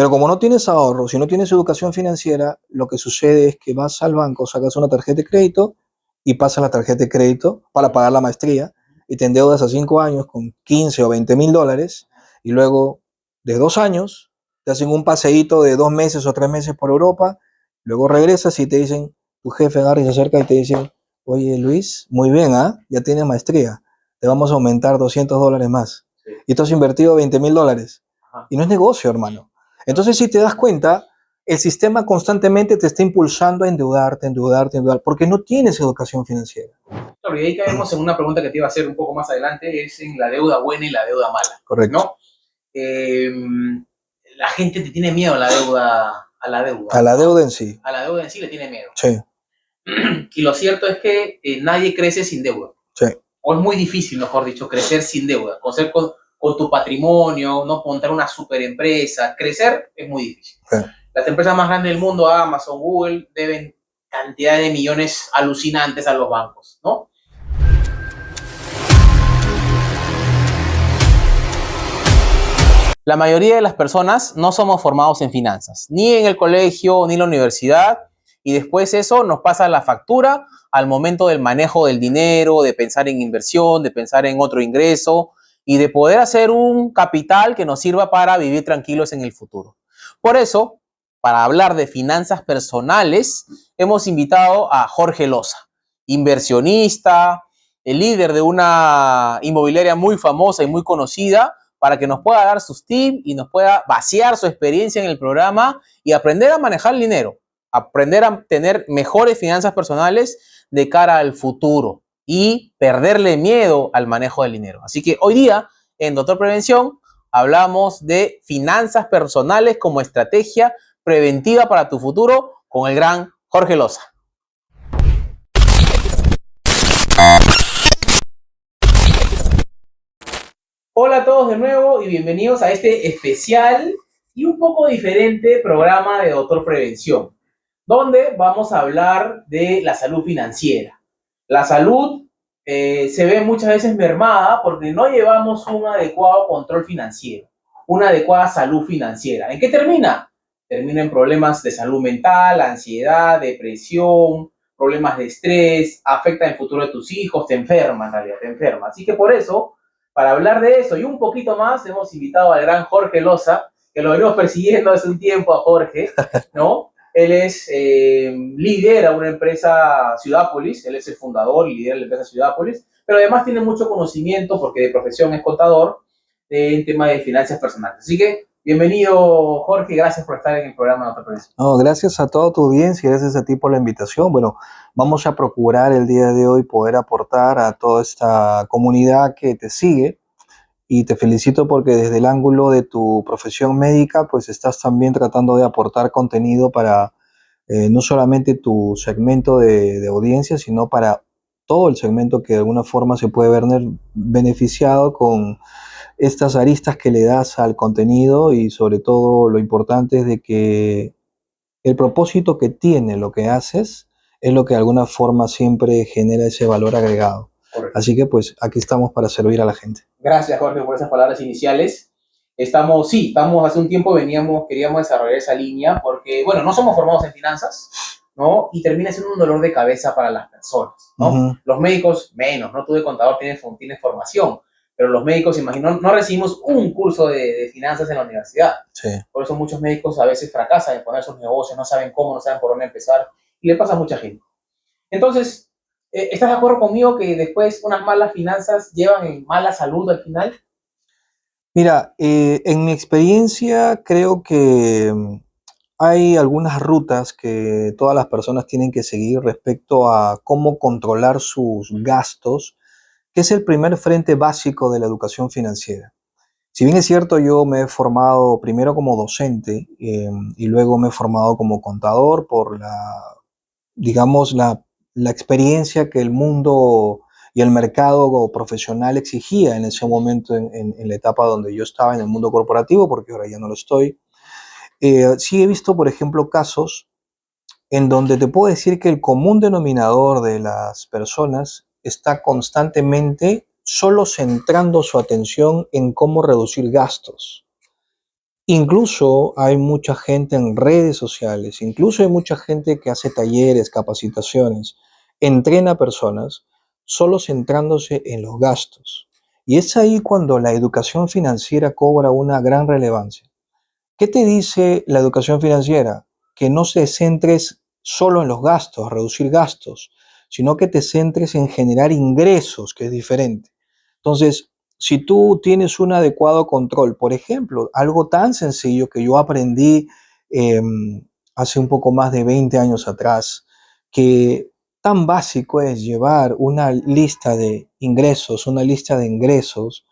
Pero como no tienes ahorro, si no tienes educación financiera, lo que sucede es que vas al banco, sacas una tarjeta de crédito y pasas la tarjeta de crédito para pagar la maestría y te endeudas a 5 años con 15 o 20 mil dólares y luego de 2 años te hacen un paseíto de 2 meses o 3 meses por Europa, luego regresas y te dicen, tu jefe agarra y se acerca y te dice, oye Luis, muy bien, ¿ah? Ya tienes maestría, te vamos a aumentar $200 más. Sí. Y tú has invertido 20 mil dólares. Ajá. Y no es negocio, hermano. Entonces, si te das cuenta, el sistema constantemente te está impulsando a endeudarte, porque no tienes educación financiera. Claro, y ahí caemos en una pregunta que te iba a hacer un poco más adelante, es en la deuda buena y la deuda mala. Correcto. ¿No? La gente te tiene miedo a la deuda. A la deuda en sí. A la deuda en sí le tiene miedo. Sí. Y lo cierto es que nadie crece sin deuda. Sí. O es muy difícil, mejor dicho, crecer sin deuda. Con tu patrimonio, no montar una super empresa. Crecer es muy difícil. Sí. Las empresas más grandes del mundo, Amazon, Google, deben cantidad de millones alucinantes a los bancos, ¿no? La mayoría de las personas no somos formados en finanzas, ni en el colegio, ni en la universidad, y después eso nos pasa la factura al momento del manejo del dinero, de pensar en inversión, de pensar en otro ingreso y de poder hacer un capital que nos sirva para vivir tranquilos en el futuro. Por eso, para hablar de finanzas personales, hemos invitado a Jorge Loza, inversionista, el líder de una inmobiliaria muy famosa y muy conocida, para que nos pueda dar sus tips y nos pueda vaciar su experiencia en el programa y aprender a manejar el dinero, aprender a tener mejores finanzas personales de cara al futuro y perderle miedo al manejo del dinero. Así que hoy día en Doctor Prevención hablamos de finanzas personales como estrategia preventiva para tu futuro con el gran Jorge Loza. Hola a todos de nuevo y bienvenidos a este especial y un poco diferente programa de Doctor Prevención, donde vamos a hablar de la salud financiera. La salud se ve muchas veces mermada porque no llevamos un adecuado control financiero, una adecuada salud financiera. ¿En qué termina? Termina en problemas de salud mental, ansiedad, depresión, problemas de estrés, afecta el futuro de tus hijos, te enferma en realidad, te enferma. Así que por eso, para hablar de eso y un poquito más, hemos invitado al gran Jorge Loza, que lo venimos persiguiendo hace un tiempo a Jorge, ¿no? Él es lidera una empresa Ciudápolis, él es el fundador y lidera la empresa Ciudápolis, pero además tiene mucho conocimiento, porque de profesión es contador, en temas de finanzas personales. Así que, bienvenido Jorge, gracias por estar en el programa de Doctor Prevención. No, gracias a toda tu audiencia, gracias a ti por la invitación. Bueno, vamos a procurar el día de hoy poder aportar a toda esta comunidad que te sigue y te felicito porque desde el ángulo de tu profesión médica, pues estás también tratando de aportar contenido para no solamente tu segmento de audiencia, sino para todo el segmento que de alguna forma se puede ver beneficiado con estas aristas que le das al contenido y sobre todo lo importante es de que el propósito que tiene lo que haces es lo que de alguna forma siempre genera ese valor agregado. Correcto. Así que pues aquí estamos para servir a la gente. Gracias Jorge por esas palabras iniciales. Estamos hace un tiempo queríamos desarrollar esa línea porque, bueno, no somos formados en finanzas, ¿no? Y termina siendo un dolor de cabeza para las personas, ¿no? Ujú. Los médicos menos, ¿no? Tú de contador tienes formación, pero los médicos, imagino, no recibimos un curso de finanzas en la universidad. Sí. Por eso muchos médicos a veces fracasan en poner sus negocios, no saben cómo, no saben por dónde empezar, y le pasa a mucha gente. Entonces, ¿estás de acuerdo conmigo que después unas malas finanzas llevan en mala salud al final? Mira, en mi experiencia creo que hay algunas rutas que todas las personas tienen que seguir respecto a cómo controlar sus gastos, que es el primer frente básico de la educación financiera. Si bien es cierto, yo me he formado primero como docente y luego me he formado como contador por digamos, la experiencia que el mundo y el mercado profesional exigía en ese momento en la etapa donde yo estaba en el mundo corporativo, porque ahora ya no lo estoy. Sí he visto, por ejemplo, casos en donde te puedo decir que el común denominador de las personas está constantemente solo centrando su atención en cómo reducir gastos. Incluso hay mucha gente en redes sociales, incluso hay mucha gente que hace talleres, capacitaciones, entrena personas solo centrándose en los gastos. Y es ahí cuando la educación financiera cobra una gran relevancia. ¿Qué te dice la educación financiera? Que no te centres solo en los gastos, reducir gastos, sino que te centres en generar ingresos, que es diferente. Entonces, si tú tienes un adecuado control, por ejemplo, algo tan sencillo que yo aprendí eh, hace un poco más de 20 años atrás, que tan básico es llevar una lista de ingresos, una lista de ingresos,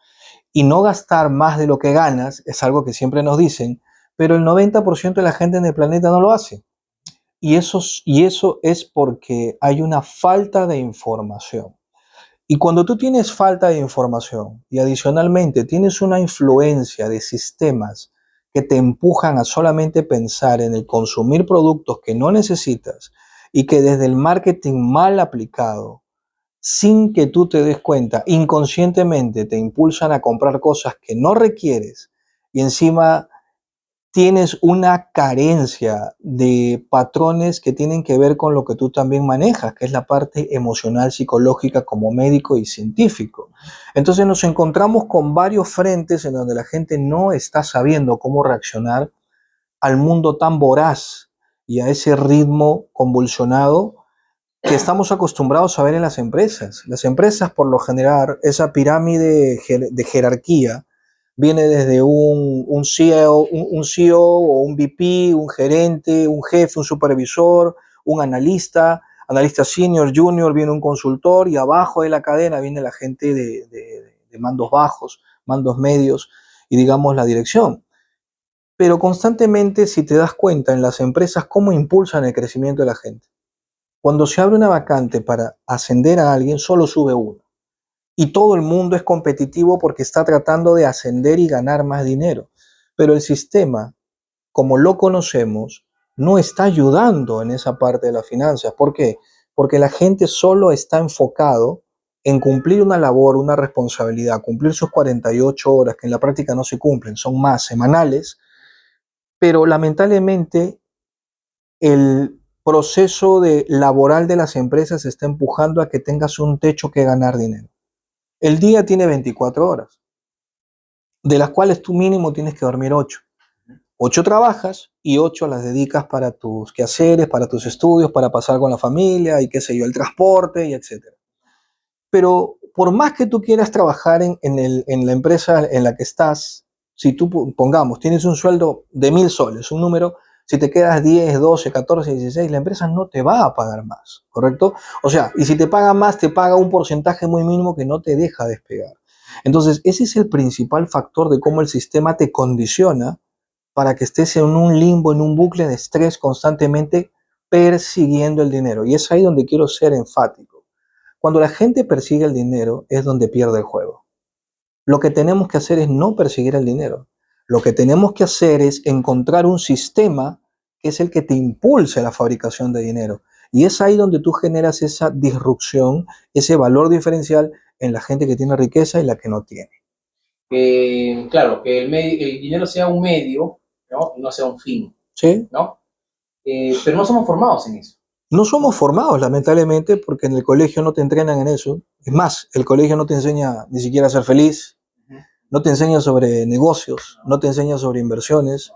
y no gastar más de lo que ganas, es algo que siempre nos dicen, pero el 90% de la gente en el planeta no lo hace. Y eso es porque hay una falta de información. Y cuando tú tienes falta de información y adicionalmente tienes una influencia de sistemas que te empujan a solamente pensar en el consumir productos que no necesitas y que desde el marketing mal aplicado, sin que tú te des cuenta, inconscientemente te impulsan a comprar cosas que no requieres y encima tienes una carencia de patrones que tienen que ver con lo que tú también manejas, que es la parte emocional, psicológica como médico y científico. Entonces nos encontramos con varios frentes en donde la gente no está sabiendo cómo reaccionar al mundo tan voraz y a ese ritmo convulsionado que estamos acostumbrados a ver en las empresas. Las empresas, por lo general, esa pirámide de jerarquía viene desde un CEO, un CEO o un VP, un gerente, un jefe, un supervisor, un analista, analista senior, junior, viene un consultor y abajo de la cadena viene la gente de mandos bajos, mandos medios y digamos la dirección. Pero constantemente, si te das cuenta en las empresas, cómo impulsan el crecimiento de la gente. Cuando se abre una vacante para ascender a alguien, solo sube uno. Y todo el mundo es competitivo porque está tratando de ascender y ganar más dinero. Pero el sistema, como lo conocemos, no está ayudando en esa parte de las finanzas. ¿Por qué? Porque la gente solo está enfocado en cumplir una labor, una responsabilidad, cumplir sus 48 horas, que en la práctica no se cumplen, son más semanales, pero lamentablemente el proceso laboral de las empresas está empujando a que tengas un techo que ganar dinero. El día tiene 24 horas, de las cuales tú mínimo tienes que dormir 8. 8 trabajas y 8 las dedicas para tus quehaceres, para tus estudios, para pasar con la familia y qué sé yo, el transporte y etcétera. Pero por más que tú quieras trabajar en la empresa en la que estás, si tú pongamos, tienes un sueldo de 1.000 soles, un número, si te quedas 10, 12, 14, 16, la empresa no te va a pagar más, ¿correcto? O sea, y si te paga más, te paga un porcentaje muy mínimo que no te deja despegar. Entonces, ese es el principal factor de cómo el sistema te condiciona para que estés en un limbo, en un bucle de estrés constantemente persiguiendo el dinero. Y es ahí donde quiero ser enfático. Cuando la gente persigue el dinero es donde pierde el juego. Lo que tenemos que hacer es no perseguir el dinero. Lo que tenemos que hacer es encontrar un sistema que es el que te impulse la fabricación de dinero. Y es ahí donde tú generas esa disrupción, ese valor diferencial en la gente que tiene riqueza y la que no tiene. Claro, que el dinero sea un medio, ¿no? Y no sea un fin, ¿Sí? ¿no? Pero no somos formados en eso. No somos formados, lamentablemente, porque en el colegio no te entrenan en eso. Es más, el colegio no te enseña ni siquiera a ser feliz, no te enseña sobre negocios, no te enseña sobre inversiones.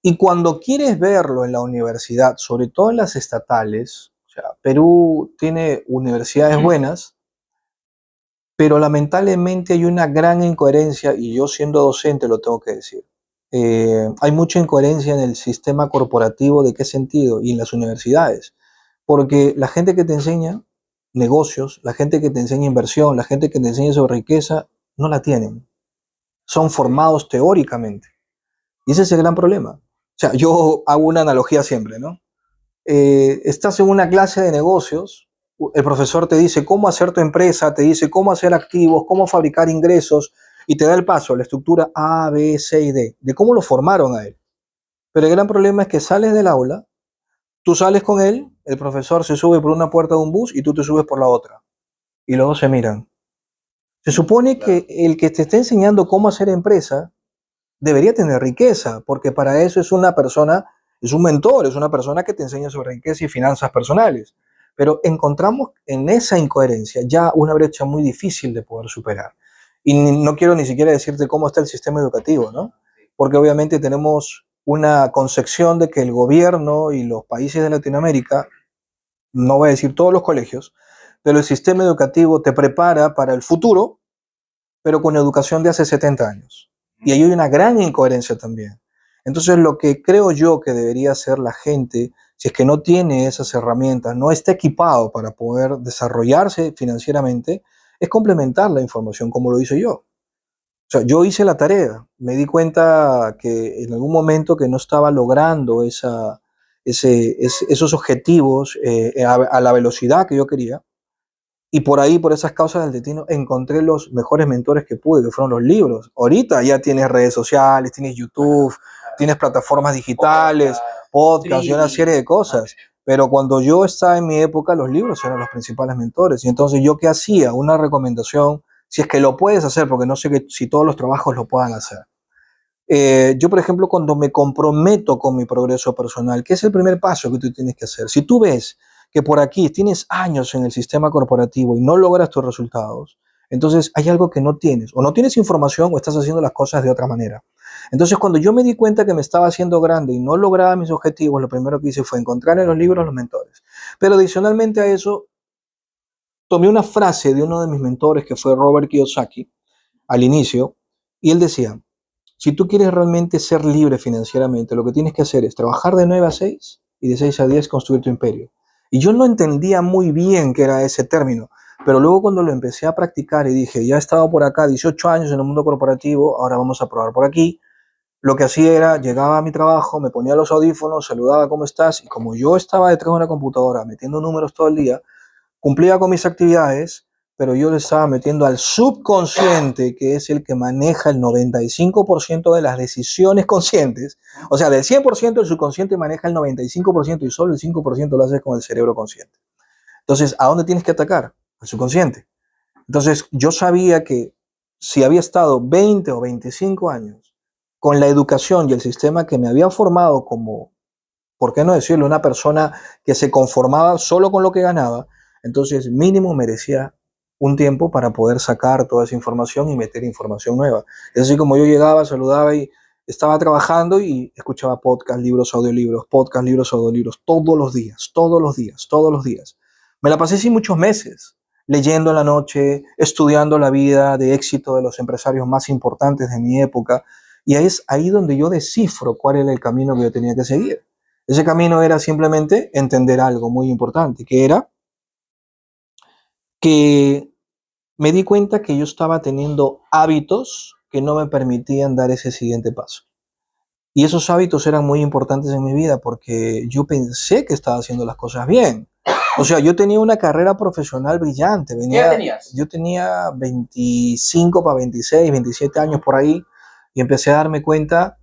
Y cuando quieres verlo en la universidad, sobre todo en las estatales, o sea, Perú tiene universidades buenas, pero lamentablemente hay una gran incoherencia, y yo siendo docente lo tengo que decir. Hay mucha incoherencia en el sistema corporativo, ¿de qué sentido? Y en las universidades. Porque la gente que te enseña negocios, la gente que te enseña inversión, la gente que te enseña sobre riqueza, no la tienen. Son formados teóricamente. Y ese es el gran problema. O sea, yo hago una analogía siempre, ¿no? Estás en una clase de negocios, el profesor te dice cómo hacer tu empresa, te dice cómo hacer activos, cómo fabricar ingresos, y te da el paso, la estructura A, B, C y D, de cómo lo formaron a él. Pero el gran problema es que sales del aula, tú sales con él, el profesor se sube por una puerta de un bus y tú te subes por la otra. Y luego se miran. Se supone que el que te está enseñando cómo hacer empresa debería tener riqueza, porque para eso es una persona, es un mentor, es una persona que te enseña sobre riqueza y finanzas personales. Pero encontramos en esa incoherencia ya una brecha muy difícil de poder superar. Y no quiero ni siquiera decirte cómo está el sistema educativo, ¿no? Porque obviamente tenemos una concepción de que el gobierno y los países de Latinoamérica, no voy a decir todos los colegios, pero el sistema educativo te prepara para el futuro, pero con educación de hace 70 años. Y ahí hay una gran incoherencia también. Entonces, lo que creo yo que debería hacer la gente, si es que no tiene esas herramientas, no está equipado para poder desarrollarse financieramente, es complementar la información como lo hice yo. O sea, yo hice la tarea, me di cuenta que en algún momento que no estaba logrando esos objetivos a la velocidad que yo quería, y por ahí, por esas causas del destino, encontré los mejores mentores que pude, que fueron los libros. Ahorita ya tienes redes sociales, tienes YouTube, tienes plataformas digitales, podcasts y una serie de cosas. Pero cuando yo estaba en mi época, los libros eran los principales mentores. Y entonces, ¿yo qué hacía? Una recomendación, si es que lo puedes hacer, porque no sé si todos los trabajos lo puedan hacer. Yo, por ejemplo, cuando me comprometo con mi progreso personal, ¿qué es el primer paso que tú tienes que hacer? Si tú ves que por aquí tienes años en el sistema corporativo y no logras tus resultados, entonces hay algo que no tienes, o no tienes información o estás haciendo las cosas de otra manera. Entonces, cuando yo me di cuenta que me estaba haciendo grande y no lograba mis objetivos, lo primero que hice fue encontrar en los libros los mentores. Pero adicionalmente a eso, tomé una frase de uno de mis mentores, que fue Robert Kiyosaki, al inicio, y él decía: si tú quieres realmente ser libre financieramente, lo que tienes que hacer es trabajar de 9 a 6 y de 6 a 10 construir tu imperio. Y yo no entendía muy bien qué era ese término, pero luego cuando lo empecé a practicar y dije, ya he estado por acá 18 años en el mundo corporativo, ahora vamos a probar por aquí, lo que hacía era, llegaba a mi trabajo, me ponía los audífonos, saludaba, ¿cómo estás? Y como yo estaba detrás de una computadora metiendo números todo el día, cumplía con mis actividades, pero yo le estaba metiendo al subconsciente, que es el que maneja el 95% de las decisiones conscientes. O sea, del 100% el subconsciente maneja el 95% y solo el 5% lo haces con el cerebro consciente. Entonces, ¿a dónde tienes que atacar? Al subconsciente. Entonces, yo sabía que si había estado 20 o 25 años con la educación y el sistema que me había formado como, ¿por qué no decirlo?, una persona que se conformaba solo con lo que ganaba, entonces mínimo merecía un tiempo para poder sacar toda esa información y meter información nueva. Es así como yo llegaba, saludaba y estaba trabajando y escuchaba podcast, libros, audiolibros, todos los días, todos los días, todos los días. Me la pasé así muchos meses, leyendo en la noche, estudiando la vida de éxito de los empresarios más importantes de mi época, y es ahí donde yo descifro cuál era el camino que yo tenía que seguir. Ese camino era simplemente entender algo muy importante, que era que me di cuenta que yo estaba teniendo hábitos que no me permitían dar ese siguiente paso. Y esos hábitos eran muy importantes en mi vida porque yo pensé que estaba haciendo las cosas bien. O sea, yo tenía una carrera profesional brillante. ¿Qué edad tenías? Yo tenía 25 para 26, 27 años por ahí, y empecé a darme cuenta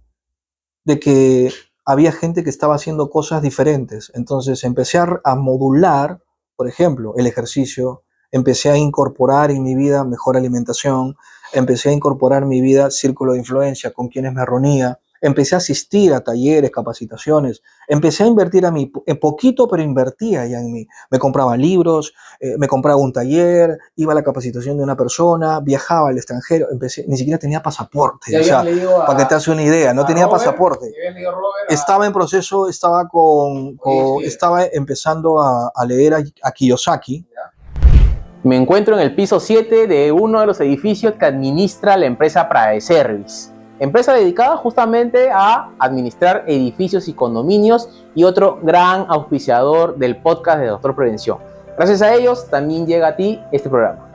de que había gente que estaba haciendo cosas diferentes. Entonces empecé a modular, por ejemplo, el ejercicio, empecé a incorporar en mi vida mejor alimentación, empecé a incorporar en mi vida círculo de influencia con quienes me reunía, empecé a asistir a talleres, capacitaciones, empecé a invertir a mí, poquito, pero invertía ya en mí. Me compraba libros, me compraba un taller, iba a la capacitación de una persona, viajaba al extranjero, empecé, ni siquiera tenía pasaporte, o sea, para que te hagas una idea, no tenía pasaporte. Estaba en proceso, estaba empezando a leer a Kiyosaki. Me encuentro en el piso 7 de uno de los edificios que administra la empresa Pride Service, empresa dedicada justamente a administrar edificios y condominios, y otro gran auspiciador del podcast de Doctor Prevención. Gracias a ellos también llega a ti este programa.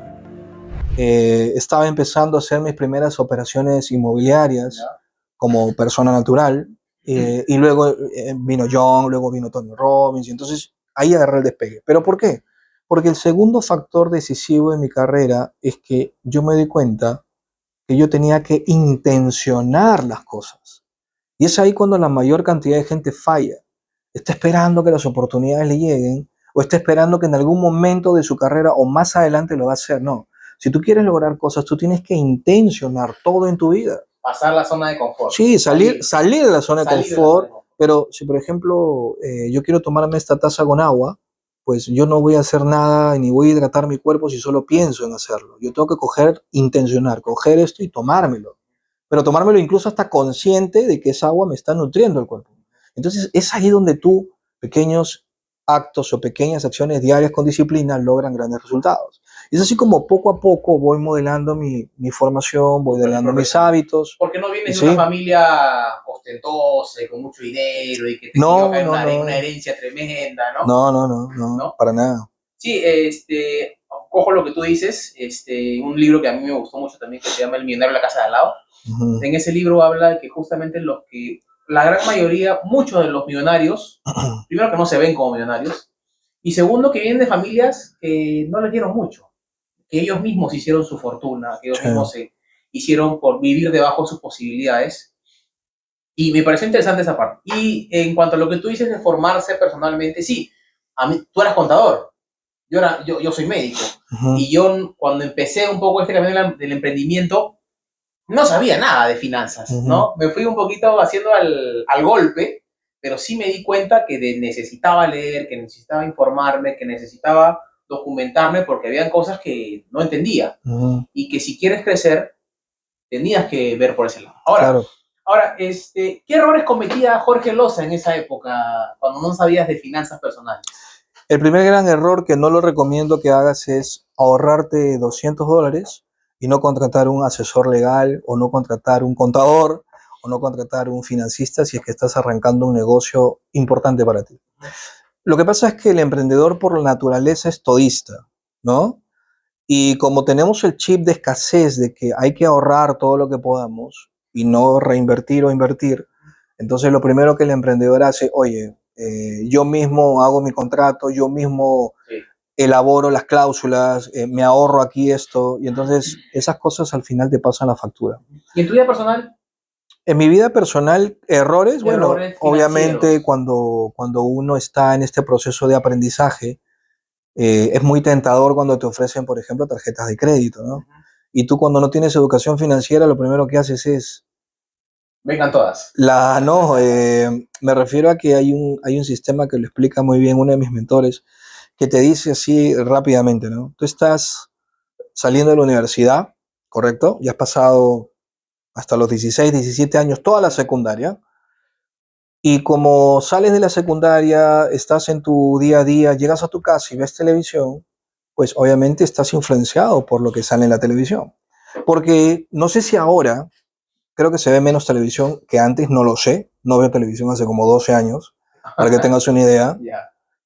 Estaba empezando a hacer mis primeras operaciones inmobiliarias como persona natural, y luego vino John, luego vino Tony Robbins, y entonces ahí agarré el despegue. ¿Pero por qué? Porque el segundo factor decisivo de mi carrera es que yo me di cuenta que yo tenía que intencionar las cosas. Y es ahí cuando la mayor cantidad de gente falla. Está esperando que las oportunidades le lleguen, o está esperando que en algún momento de su carrera o más adelante lo va a hacer. No. Si tú quieres lograr cosas, tú tienes que intencionar todo en tu vida. pasar la zona de confort. Sí, salir de la zona de Salir de la zona confort, de confort. pero si por ejemplo yo quiero tomarme esta taza con agua, pues yo no voy a hacer nada ni voy a hidratar mi cuerpo si solo pienso en hacerlo. Yo tengo que intencionar, coger esto y tomármelo. Pero tomármelo incluso hasta consciente de que esa agua me está nutriendo el cuerpo. Entonces es ahí donde tú, pequeños actos o pequeñas acciones diarias con disciplina logran grandes resultados. Es así como poco a poco voy modelando mi formación, voy modelando mis hábitos. Porque no vienes de una Sí. familia ostentosa y con mucho dinero y que te No, quiero caer no, no. una herencia tremenda, ¿no? No, para nada. Sí, cojo lo que tú dices, un libro que a mí me gustó mucho también que se llama El millonario de la casa de al lado. En ese libro habla de que justamente la gran mayoría, muchos de los millonarios, primero que no se ven como millonarios, y segundo que vienen de familias que no les dieron mucho, que ellos mismos hicieron su fortuna, que ellos mismos se hicieron por vivir debajo de sus posibilidades. Y me pareció interesante esa parte. Y en cuanto a lo que tú dices de formarse personalmente, sí, tú eras contador, yo soy médico. Y yo cuando empecé un poco este camino del emprendimiento, no sabía nada de finanzas, ¿no? Me fui un poquito haciendo al golpe, pero sí me di cuenta que necesitaba leer, que necesitaba informarme, que necesitaba documentarme porque habían cosas que no entendía y que si quieres crecer tenías que ver por ese lado. Ahora, ¿qué errores cometía Jorge Loza en esa época cuando no sabías de finanzas personales? El primer gran error que no lo recomiendo que hagas es ahorrarte $200 y no contratar un asesor legal o no contratar un contador o no contratar un financista si es que estás arrancando un negocio importante para ti. Lo que pasa es que el emprendedor por naturaleza es todista, ¿no? Y como tenemos el chip de escasez de que hay que ahorrar todo lo que podamos y no reinvertir o invertir, entonces lo primero que el emprendedor hace, oye, yo mismo hago mi contrato, yo mismo elaboro las cláusulas, me ahorro aquí esto, y entonces esas cosas al final te pasan la factura. ¿Y en tu vida personal? En mi vida personal, errores, bueno, obviamente cuando uno está en este proceso de aprendizaje, es muy tentador cuando te ofrecen, por ejemplo, tarjetas de crédito, ¿no? Y tú cuando no tienes educación financiera, lo primero que haces es... Vengan todas. No, me refiero a que hay un sistema que lo explica muy bien uno de mis mentores, que te dice así rápidamente, ¿no? Tú estás saliendo de la universidad, ¿correcto? Ya has pasado hasta los 16, 17 años, toda la secundaria, y como sales de la secundaria, estás en tu día a día, llegas a tu casa y ves televisión, pues obviamente estás influenciado por lo que sale en la televisión. Porque no sé si ahora, creo que se ve menos televisión que antes, no lo sé, no veo televisión hace como 12 años, para que tengas una idea.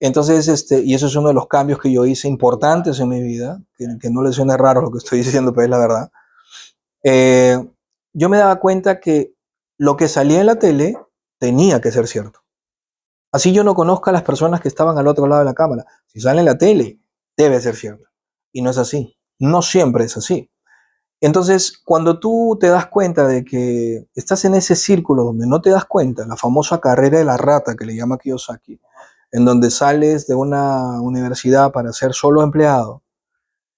Entonces, y eso es uno de los cambios que yo hice importantes en mi vida, que no le suene raro lo que estoy diciendo, pero es la verdad. Yo me daba cuenta que lo que salía en la tele tenía que ser cierto. Así yo no conozca a las personas que estaban al otro lado de la cámara. Si sale en la tele, debe ser cierto. Y no es así. No siempre es así. Entonces, cuando tú te das cuenta de que estás en ese círculo donde no te das cuenta, la famosa carrera de la rata que le llama Kiyosaki, en donde sales de una universidad para ser solo empleado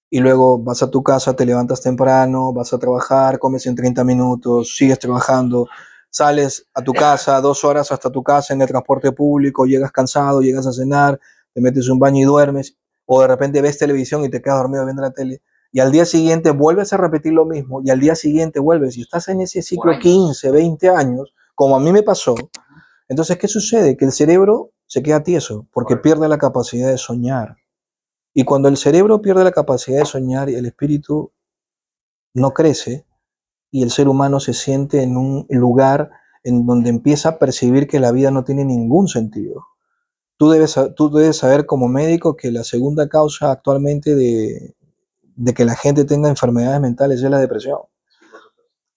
y luego vas a tu casa, te levantas temprano, vas a trabajar, comes en 30 minutos, sigues trabajando, sales a tu casa, 2 horas hasta tu casa en el transporte público, llegas cansado, llegas a cenar, te metes un baño y duermes, o de repente ves televisión y te quedas dormido viendo la tele, y al día siguiente vuelves a repetir lo mismo, y al día siguiente vuelves, y estás en ese ciclo 15, 20 años, como a mí me pasó. Entonces, ¿qué sucede? Que el cerebro se queda tieso, porque pierde la capacidad de soñar. Y cuando el cerebro pierde la capacidad de soñar, el espíritu no crece y el ser humano se siente en un lugar en donde empieza a percibir que la vida no tiene ningún sentido. Tú debes saber como médico que la segunda causa actualmente de que la gente tenga enfermedades mentales es la depresión.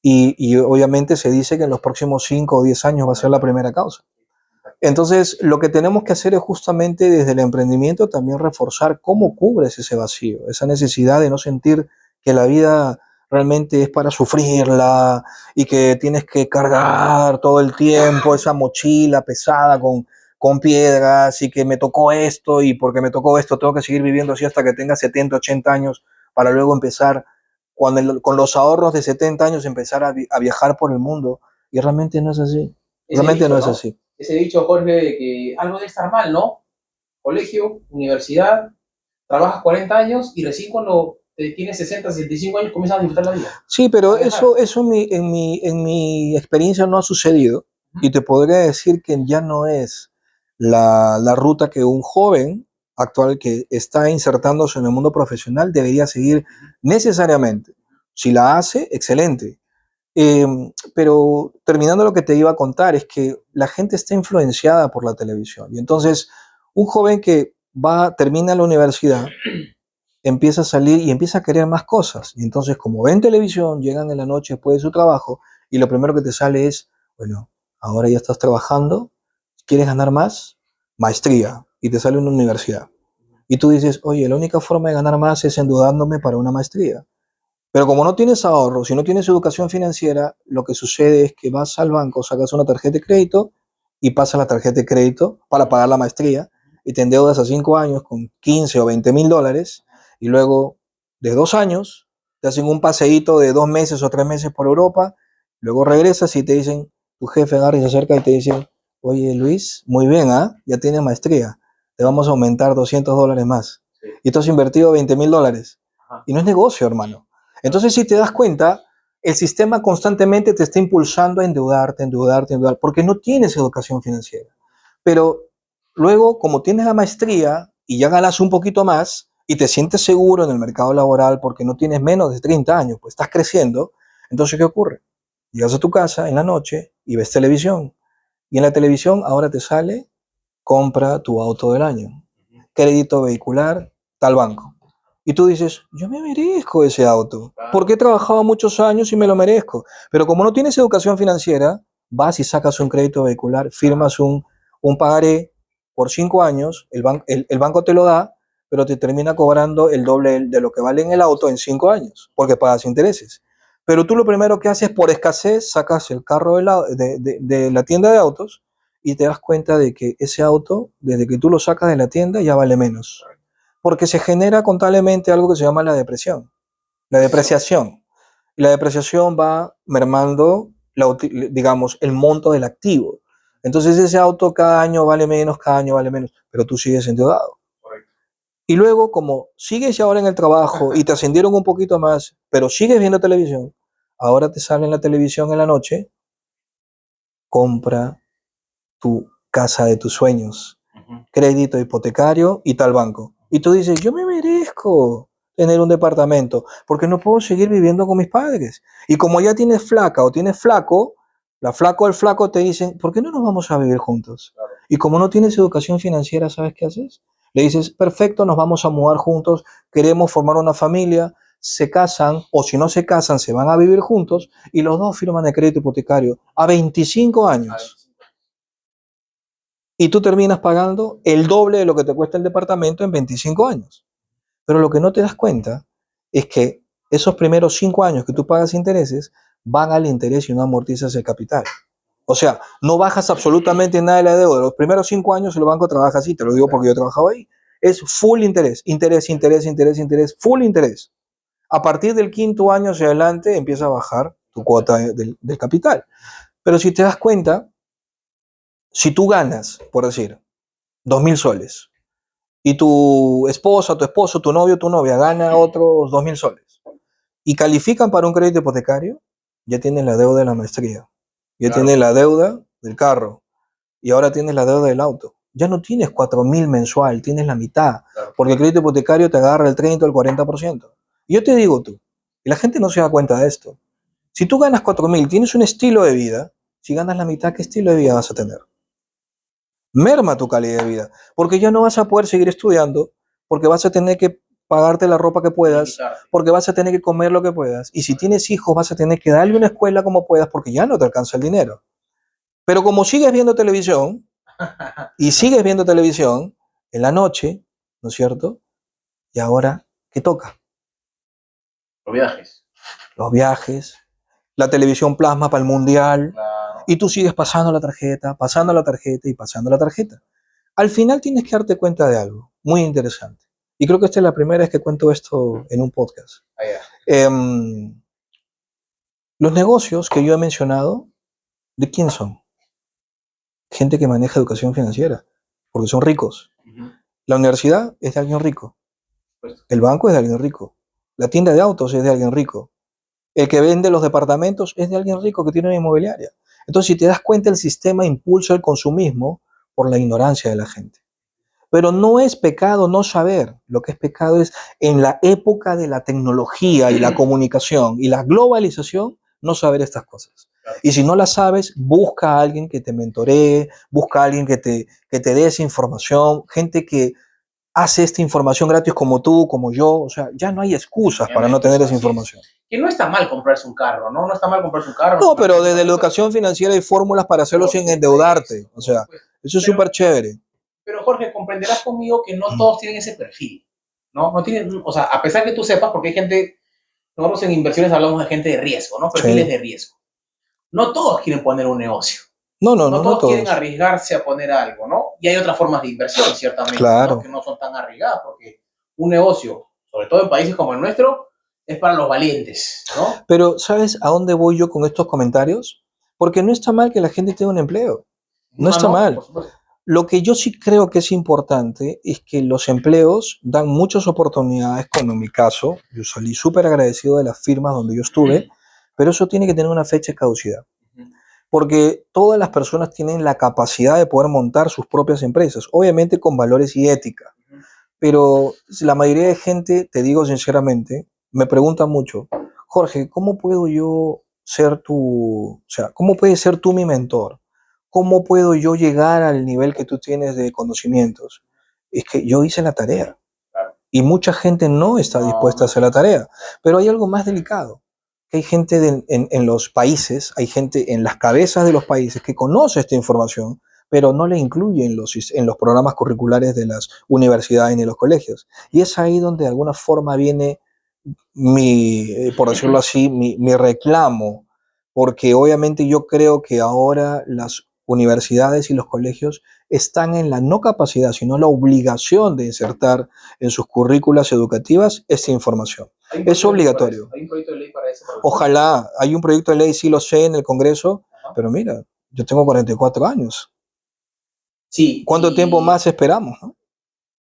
Y obviamente se dice que en los próximos 5 o 10 años va a ser la primera causa. Entonces, lo que tenemos que hacer es justamente desde el emprendimiento también reforzar cómo cubres ese vacío, esa necesidad de no sentir que la vida realmente es para sufrirla y que tienes que cargar todo el tiempo esa mochila pesada con piedras y que me tocó esto y porque me tocó esto tengo que seguir viviendo así hasta que tenga 70, 80 años para luego empezar con los ahorros de 70 años empezar a viajar por el mundo, y realmente no es así. Realmente dicho, no es así. Ese dicho, Jorge, de que algo debe estar mal, ¿no? Colegio, universidad, trabajas 40 años y recién cuando tienes 60, 65 años comienzas a disfrutar la vida. Sí, pero eso en mi experiencia no ha sucedido, y te podría decir que ya no es la ruta que un joven actual que está insertándose en el mundo profesional debería seguir necesariamente. Si la hace, excelente. Eh, pero terminando lo que te iba a contar es que la gente está influenciada por la televisión. Y entonces, un joven que termina la universidad, empieza a salir y empieza a querer más cosas. Y entonces, como ven televisión, llegan en la noche después de su trabajo y lo primero que te sale es, bueno, ahora ya estás trabajando, ¿quieres ganar más? Maestría. Y te sale una universidad. Y tú dices, oye, la única forma de ganar más es endeudándome para una maestría. Pero como no tienes ahorro, si no tienes educación financiera, lo que sucede es que vas al banco, sacas una tarjeta de crédito y pasas la tarjeta de crédito para pagar la maestría y te endeudas a 5 años con 15 o 20 mil dólares y luego de 2 años te hacen un paseíto de 2 meses o 3 meses por Europa, luego regresas y te dicen, tu jefe agarra y se acerca y te dice, oye Luis, muy bien, ¿ah? Ya tienes maestría, te vamos a aumentar 200 dólares más. Sí. Y tú has invertido 20 mil dólares. Y no es negocio, hermano. Entonces, si te das cuenta, el sistema constantemente te está impulsando a endeudarte, endeudarte, endeudarte, porque no tienes educación financiera. Pero luego, como tienes la maestría y ya ganas un poquito más y te sientes seguro en el mercado laboral porque no tienes menos de 30 años, pues estás creciendo, entonces, ¿qué ocurre? Llegas a tu casa en la noche y ves televisión. Y en la televisión ahora te sale, compra tu auto del año, crédito vehicular, tal banco. Y tú dices, yo me merezco ese auto, porque he trabajado muchos años y me lo merezco. Pero como no tienes educación financiera, vas y sacas un crédito vehicular, firmas un pagaré por 5 años, el banco te lo da, pero te termina cobrando el doble de lo que vale en el auto en 5 años, porque pagas intereses. Pero tú lo primero que haces por escasez, sacas el carro de la tienda de autos y te das cuenta de que ese auto, desde que tú lo sacas de la tienda, ya vale menos. Porque se genera contablemente algo que se llama la depresión, la depreciación. Y la depreciación va mermando, digamos, el monto del activo. Entonces ese auto cada año vale menos, cada año vale menos, pero tú sigues endeudado. Correcto. Y luego, como sigues ya ahora en el trabajo y te ascendieron un poquito más, pero sigues viendo televisión, ahora te sale en la televisión en la noche, compra tu casa de tus sueños, crédito hipotecario y tal banco. Y tú dices, yo me merezco tener un departamento porque no puedo seguir viviendo con mis padres. Y como ya tienes flaca o tienes flaco, la flaco o el flaco te dicen, ¿por qué no nos vamos a vivir juntos? Claro. Y como no tienes educación financiera, ¿sabes qué haces? Le dices, perfecto, nos vamos a mudar juntos, queremos formar una familia, se casan, o si no se casan, se van a vivir juntos y los dos firman el crédito hipotecario a 25 años. Y tú terminas pagando el doble de lo que te cuesta el departamento en 25 años. Pero lo que no te das cuenta es que esos primeros 5 años que tú pagas intereses van al interés y no amortizas el capital. O sea, no bajas absolutamente nada de la deuda. Los primeros 5 años el banco trabaja así, te lo digo porque yo he trabajado ahí. Es full interés, interés, interés, interés, interés, full interés. A partir del quinto año hacia adelante empieza a bajar tu cuota del capital. Pero si te das cuenta, si tú ganas, por decir, 2.000 soles y tu esposa, tu esposo, tu novio, tu novia gana otros 2.000 soles y califican para un crédito hipotecario, ya tienes la deuda de la maestría, ya claro, tienes la deuda del carro y ahora tienes la deuda del auto. Ya no tienes 4.000 mensual, tienes la mitad, claro, porque el crédito hipotecario te agarra el 30 o el 40%. Y yo te digo tú, y la gente no se da cuenta de esto, si tú ganas 4.000, tienes un estilo de vida, si ganas la mitad, ¿qué estilo de vida vas a tener? Merma tu calidad de vida, porque ya no vas a poder seguir estudiando, porque vas a tener que pagarte la ropa que puedas, porque vas a tener que comer lo que puedas, y si tienes hijos vas a tener que darle una escuela como puedas, porque ya no te alcanza el dinero. Pero como sigues viendo televisión, y sigues viendo televisión en la noche, ¿no es cierto? Y ahora, ¿qué toca? Los viajes. Los viajes, la televisión plasma para el mundial, claro, y tú sigues pasando la tarjeta y pasando la tarjeta. Al final tienes que darte cuenta de algo muy interesante. Y creo que esta es la primera vez que cuento esto en un podcast. Em, los negocios que yo he mencionado, ¿de quién son? Gente que maneja educación financiera, porque son ricos. Ujú. La universidad es de alguien rico. Pues, El banco es de alguien rico. La tienda de autos es de alguien rico. El que vende los departamentos es de alguien rico que tiene una inmobiliaria. Entonces, si te das cuenta, el sistema impulsa el consumismo por la ignorancia de la gente. Pero no es pecado no saber. Lo que es pecado es en la época de la tecnología y la comunicación y la globalización, no saber estas cosas. Y si no las sabes, busca a alguien que te mentoree, busca a alguien que te dé esa información, gente que hace esta información gratis como tú, como yo. O sea, ya no hay excusas ya no para hay no tener excusa, esa así es. información. Que no está mal comprarse un carro, ¿no? No está mal comprarse un carro, No, comprarse pero un desde la departamento. educación financiera hay fórmulas para hacerlo Por sin supuesto, endeudarte. O por sea, supuesto. eso es Pero, súper chévere. pero Jorge, comprenderás conmigo que no todos tienen ese perfil, ¿no? No tienen, o sea, a pesar que tú sepas, porque hay gente, nosotros en inversiones hablamos de gente de riesgo, ¿no? Perfiles Sí. de riesgo. No todos quieren poner un negocio. No, no, No no, no todos quieren todos. arriesgarse a poner algo, ¿no? Y hay otras formas de inversión, ciertamente, ¿no? Que Claro. no son tan arriesgadas, porque un negocio, sobre todo en países como el nuestro, es para los valientes, ¿no? Pero ¿sabes a dónde voy yo con estos comentarios? Porque no está mal que la gente tenga un empleo. No Ah, está no, por mal. supuesto. Lo que yo sí creo que es importante es que los empleos dan muchas oportunidades, como en mi caso. Yo salí súper agradecido de las firmas donde yo estuve, pero eso tiene que tener una fecha de caducidad. Porque todas las personas tienen la capacidad de poder montar sus propias empresas, obviamente con valores y ética. Pero la mayoría de gente, te digo sinceramente, me pregunta mucho, Jorge, ¿cómo puedo yo ser o sea, cómo puedes ser tú mi mentor? ¿Cómo puedo yo llegar al nivel que tú tienes de conocimientos? Es que yo hice la tarea y mucha gente no está No, dispuesta a no hacer la pienso. tarea. Pero hay algo más delicado, que hay gente en los países, hay gente en las cabezas de los países que conoce esta información, pero no la incluye en los programas curriculares de las universidades ni los colegios. Y es ahí donde de alguna forma viene por decirlo así, mi reclamo, porque obviamente yo creo que ahora las universidades y los colegios están en la no capacidad, sino la obligación de insertar en sus currículas educativas esta información. Hay un Es proyecto de ley para eso. obligatorio. Hay un proyecto de ley para eso. Ojalá, hay un proyecto de ley, sí lo sé, en el Congreso, Ajá. pero mira, yo tengo 44 años. Sí, ¿Cuánto tiempo y más esperamos, no?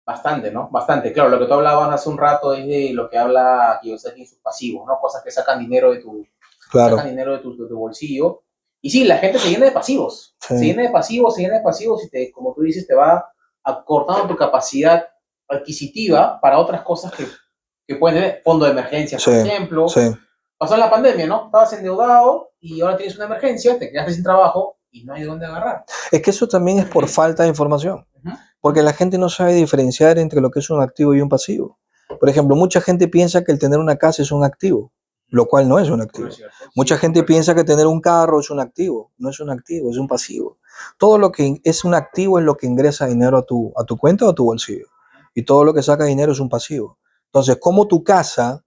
bastante, ¿no? Bastante. Claro, lo que tú hablabas hace un rato es de lo que habla Kiyosaki en sus pasivos, ¿no? Cosas que sacan dinero Claro, de tu bolsillo. Y sí, la gente se llena de pasivos. Se sí, llena de pasivos, se llena de pasivos y como tú dices, te va acortando tu capacidad adquisitiva para otras cosas que pueden tener. Fondo de emergencias, sí, por ejemplo. sí. Pasó en la pandemia, ¿no? Estabas endeudado y ahora tienes una emergencia, te quedaste sin trabajo y no hay de dónde agarrar. Es que eso también es por falta de información. Uh -huh. Porque la gente no sabe diferenciar entre lo que es un activo y un pasivo. Por ejemplo, mucha gente piensa que el tener una casa es un activo, lo cual no es un activo. No es cierto. Mucha Sí, gente piensa que tener un carro es un activo, no es un activo, es un pasivo. Todo lo que es un activo es lo que ingresa dinero a tu cuenta o a tu bolsillo. Y todo lo que saca dinero es un pasivo. Entonces, ¿cómo tu casa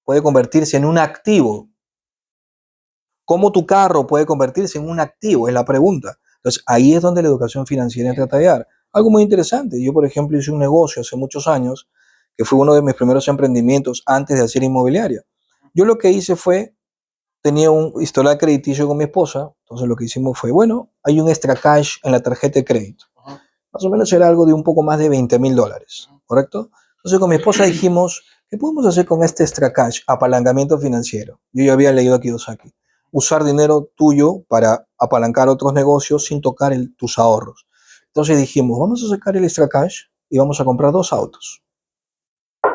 puede convertirse en un activo? ¿Cómo tu carro puede convertirse en un activo? Es la pregunta. Entonces, ahí es donde la educación financiera entra a tallar. Algo muy interesante. Yo, por ejemplo, hice un negocio hace muchos años, que fue uno de mis primeros emprendimientos antes de hacer inmobiliaria. Yo lo que hice fue, tenía un historial crediticio con mi esposa, entonces lo que hicimos fue, bueno, hay un extra cash en la tarjeta de crédito. Más o menos era algo de un poco más de $20,000, ¿correcto? Entonces con mi esposa dijimos, ¿qué podemos hacer con este extra cash? Apalancamiento financiero. Yo ya había leído a Kiyosaki. Usar dinero tuyo para apalancar otros negocios sin tocar tus ahorros. Entonces dijimos, vamos a sacar el extra cash y vamos a comprar 2 autos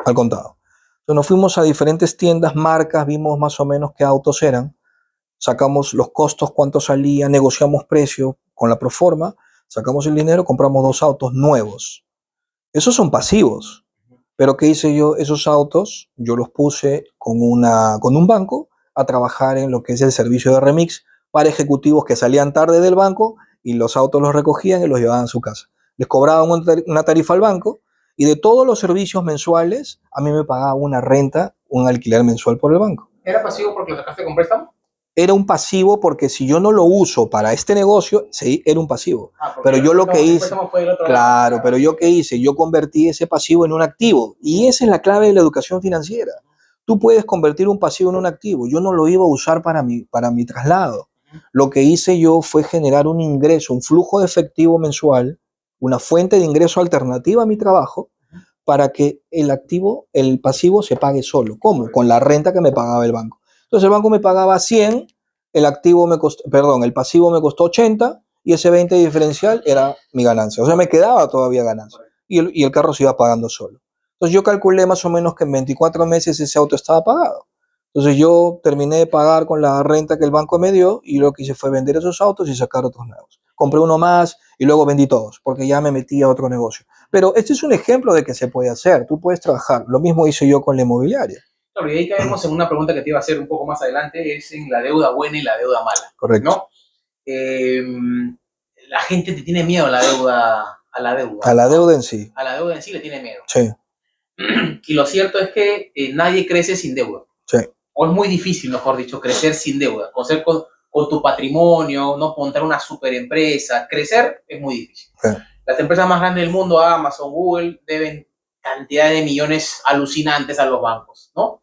al contado. Entonces nos fuimos a diferentes tiendas, marcas, vimos más o menos qué autos eran, sacamos los costos, cuánto salía, negociamos precio con la proforma, sacamos el dinero, compramos 2 autos nuevos. Esos son pasivos. Pero ¿qué hice yo? Esos autos yo los puse con un banco a trabajar en lo que es el servicio de remix para ejecutivos que salían tarde del banco y los autos los recogían y los llevaban a su casa. Les cobraban una tarifa al banco y de todos los servicios mensuales a mí me pagaba una renta, un alquiler mensual por el banco. ¿Era pasivo porque lo sacaste con préstamo? Era un pasivo porque si yo no lo uso para este negocio, sí, era un pasivo. Pero yo lo que hice, claro, pero yo qué hice, yo convertí ese pasivo en un activo. Y esa es la clave de la educación financiera. Tú puedes convertir un pasivo en un activo. Yo no lo iba a usar para mi traslado. Lo que hice yo fue generar un ingreso, un flujo de efectivo mensual, una fuente de ingreso alternativa a mi trabajo, para que el activo, el pasivo se pague solo. ¿Cómo? Con la renta que me pagaba el banco. Entonces el banco me pagaba 100, el activo me costó, perdón, el pasivo me costó 80 y ese 20 diferencial era mi ganancia. O sea, me quedaba todavía ganancia y el carro se iba pagando solo. Entonces yo calculé más o menos que en 24 meses ese auto estaba pagado. Entonces yo terminé de pagar con la renta que el banco me dio y lo que hice fue vender esos autos y sacar otros nuevos. Compré uno más y luego vendí todos porque ya me metí a otro negocio. Pero este es un ejemplo de que se puede hacer. Tú puedes trabajar. Lo mismo hice yo con la inmobiliaria. Claro, y ahí caemos en una pregunta que te iba a hacer un poco más adelante, es en la deuda buena y la deuda mala. Correcto. ¿No? Eh, la gente te tiene miedo a la deuda. A la deuda. A la deuda en sí. A la deuda en sí le tiene miedo. Sí. Y lo cierto es que nadie crece sin deuda. Sí. O es muy difícil, mejor dicho, crecer sin deuda. Con tu patrimonio, no montar una super empresa. Crecer es muy difícil. Sí. Las empresas más grandes del mundo, Amazon, Google, deben cantidad de millones alucinantes a los bancos, ¿no?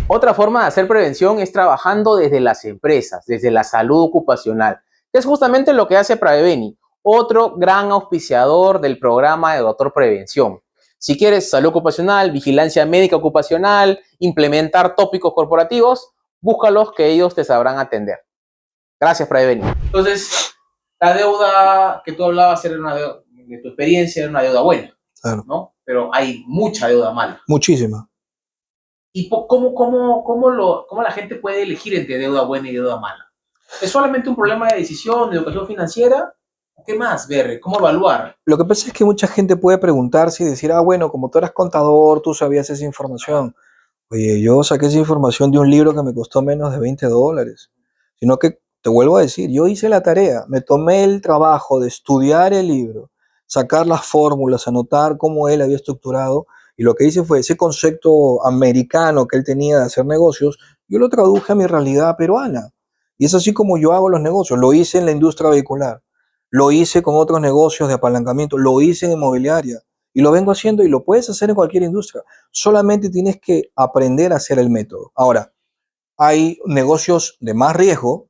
Otra forma de hacer prevención es trabajando desde las empresas, desde la salud ocupacional, que es justamente lo que hace Pradeveni, otro gran auspiciador del programa de Doctor Prevención. Si quieres salud ocupacional, vigilancia médica ocupacional, implementar tópicos corporativos, búscalos que ellos te sabrán atender. Gracias, Pradeveni. Entonces, la deuda que tú hablabas era una deuda, de tu experiencia, era una deuda buena, claro, ¿no? Pero hay mucha deuda mala. Muchísima. ¿Y cómo la gente puede elegir entre deuda buena y deuda mala? ¿Es solamente un problema de decisión, de educación financiera? ¿Qué más, Berry? ¿Cómo evaluar? Lo que pasa es que mucha gente puede preguntarse y decir, bueno, como tú eras contador, tú sabías esa información. Oye, yo saqué esa información de un libro que me costó menos de $20. Sino que, te vuelvo a decir, yo hice la tarea, me tomé el trabajo de estudiar el libro, sacar las fórmulas, anotar cómo él había estructurado, y lo que hice fue ese concepto americano que él tenía de hacer negocios, yo lo traduje a mi realidad peruana. Y es así como yo hago los negocios. Lo hice en la industria vehicular, lo hice con otros negocios de apalancamiento, lo hice en inmobiliaria, y lo vengo haciendo y lo puedes hacer en cualquier industria. Solamente tienes que aprender a hacer el método. Ahora, hay negocios de más riesgo,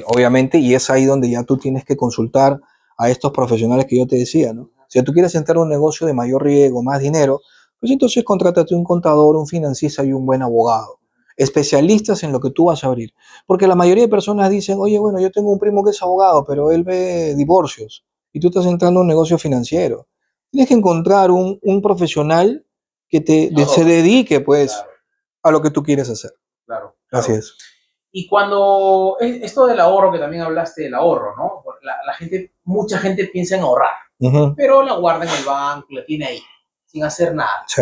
obviamente, y es ahí donde ya tú tienes que consultar a estos profesionales que yo te decía, ¿no? Si tú quieres entrar a un negocio de mayor riesgo, más dinero, pues entonces contrátate un contador, un financista y un buen abogado, especialistas en lo que tú vas a abrir. Porque la mayoría de personas dicen, oye, bueno, yo tengo un primo que es abogado, pero él ve divorcios y tú estás entrando a un negocio financiero. Tienes que encontrar un profesional que se dedique, pues, claro, a lo que tú quieres hacer. Claro, claro. Así es. Y cuando esto del ahorro, que también hablaste del ahorro, ¿no? Mucha gente piensa en ahorrar, pero la guarda en el banco, la tiene ahí, sin hacer nada. Sí.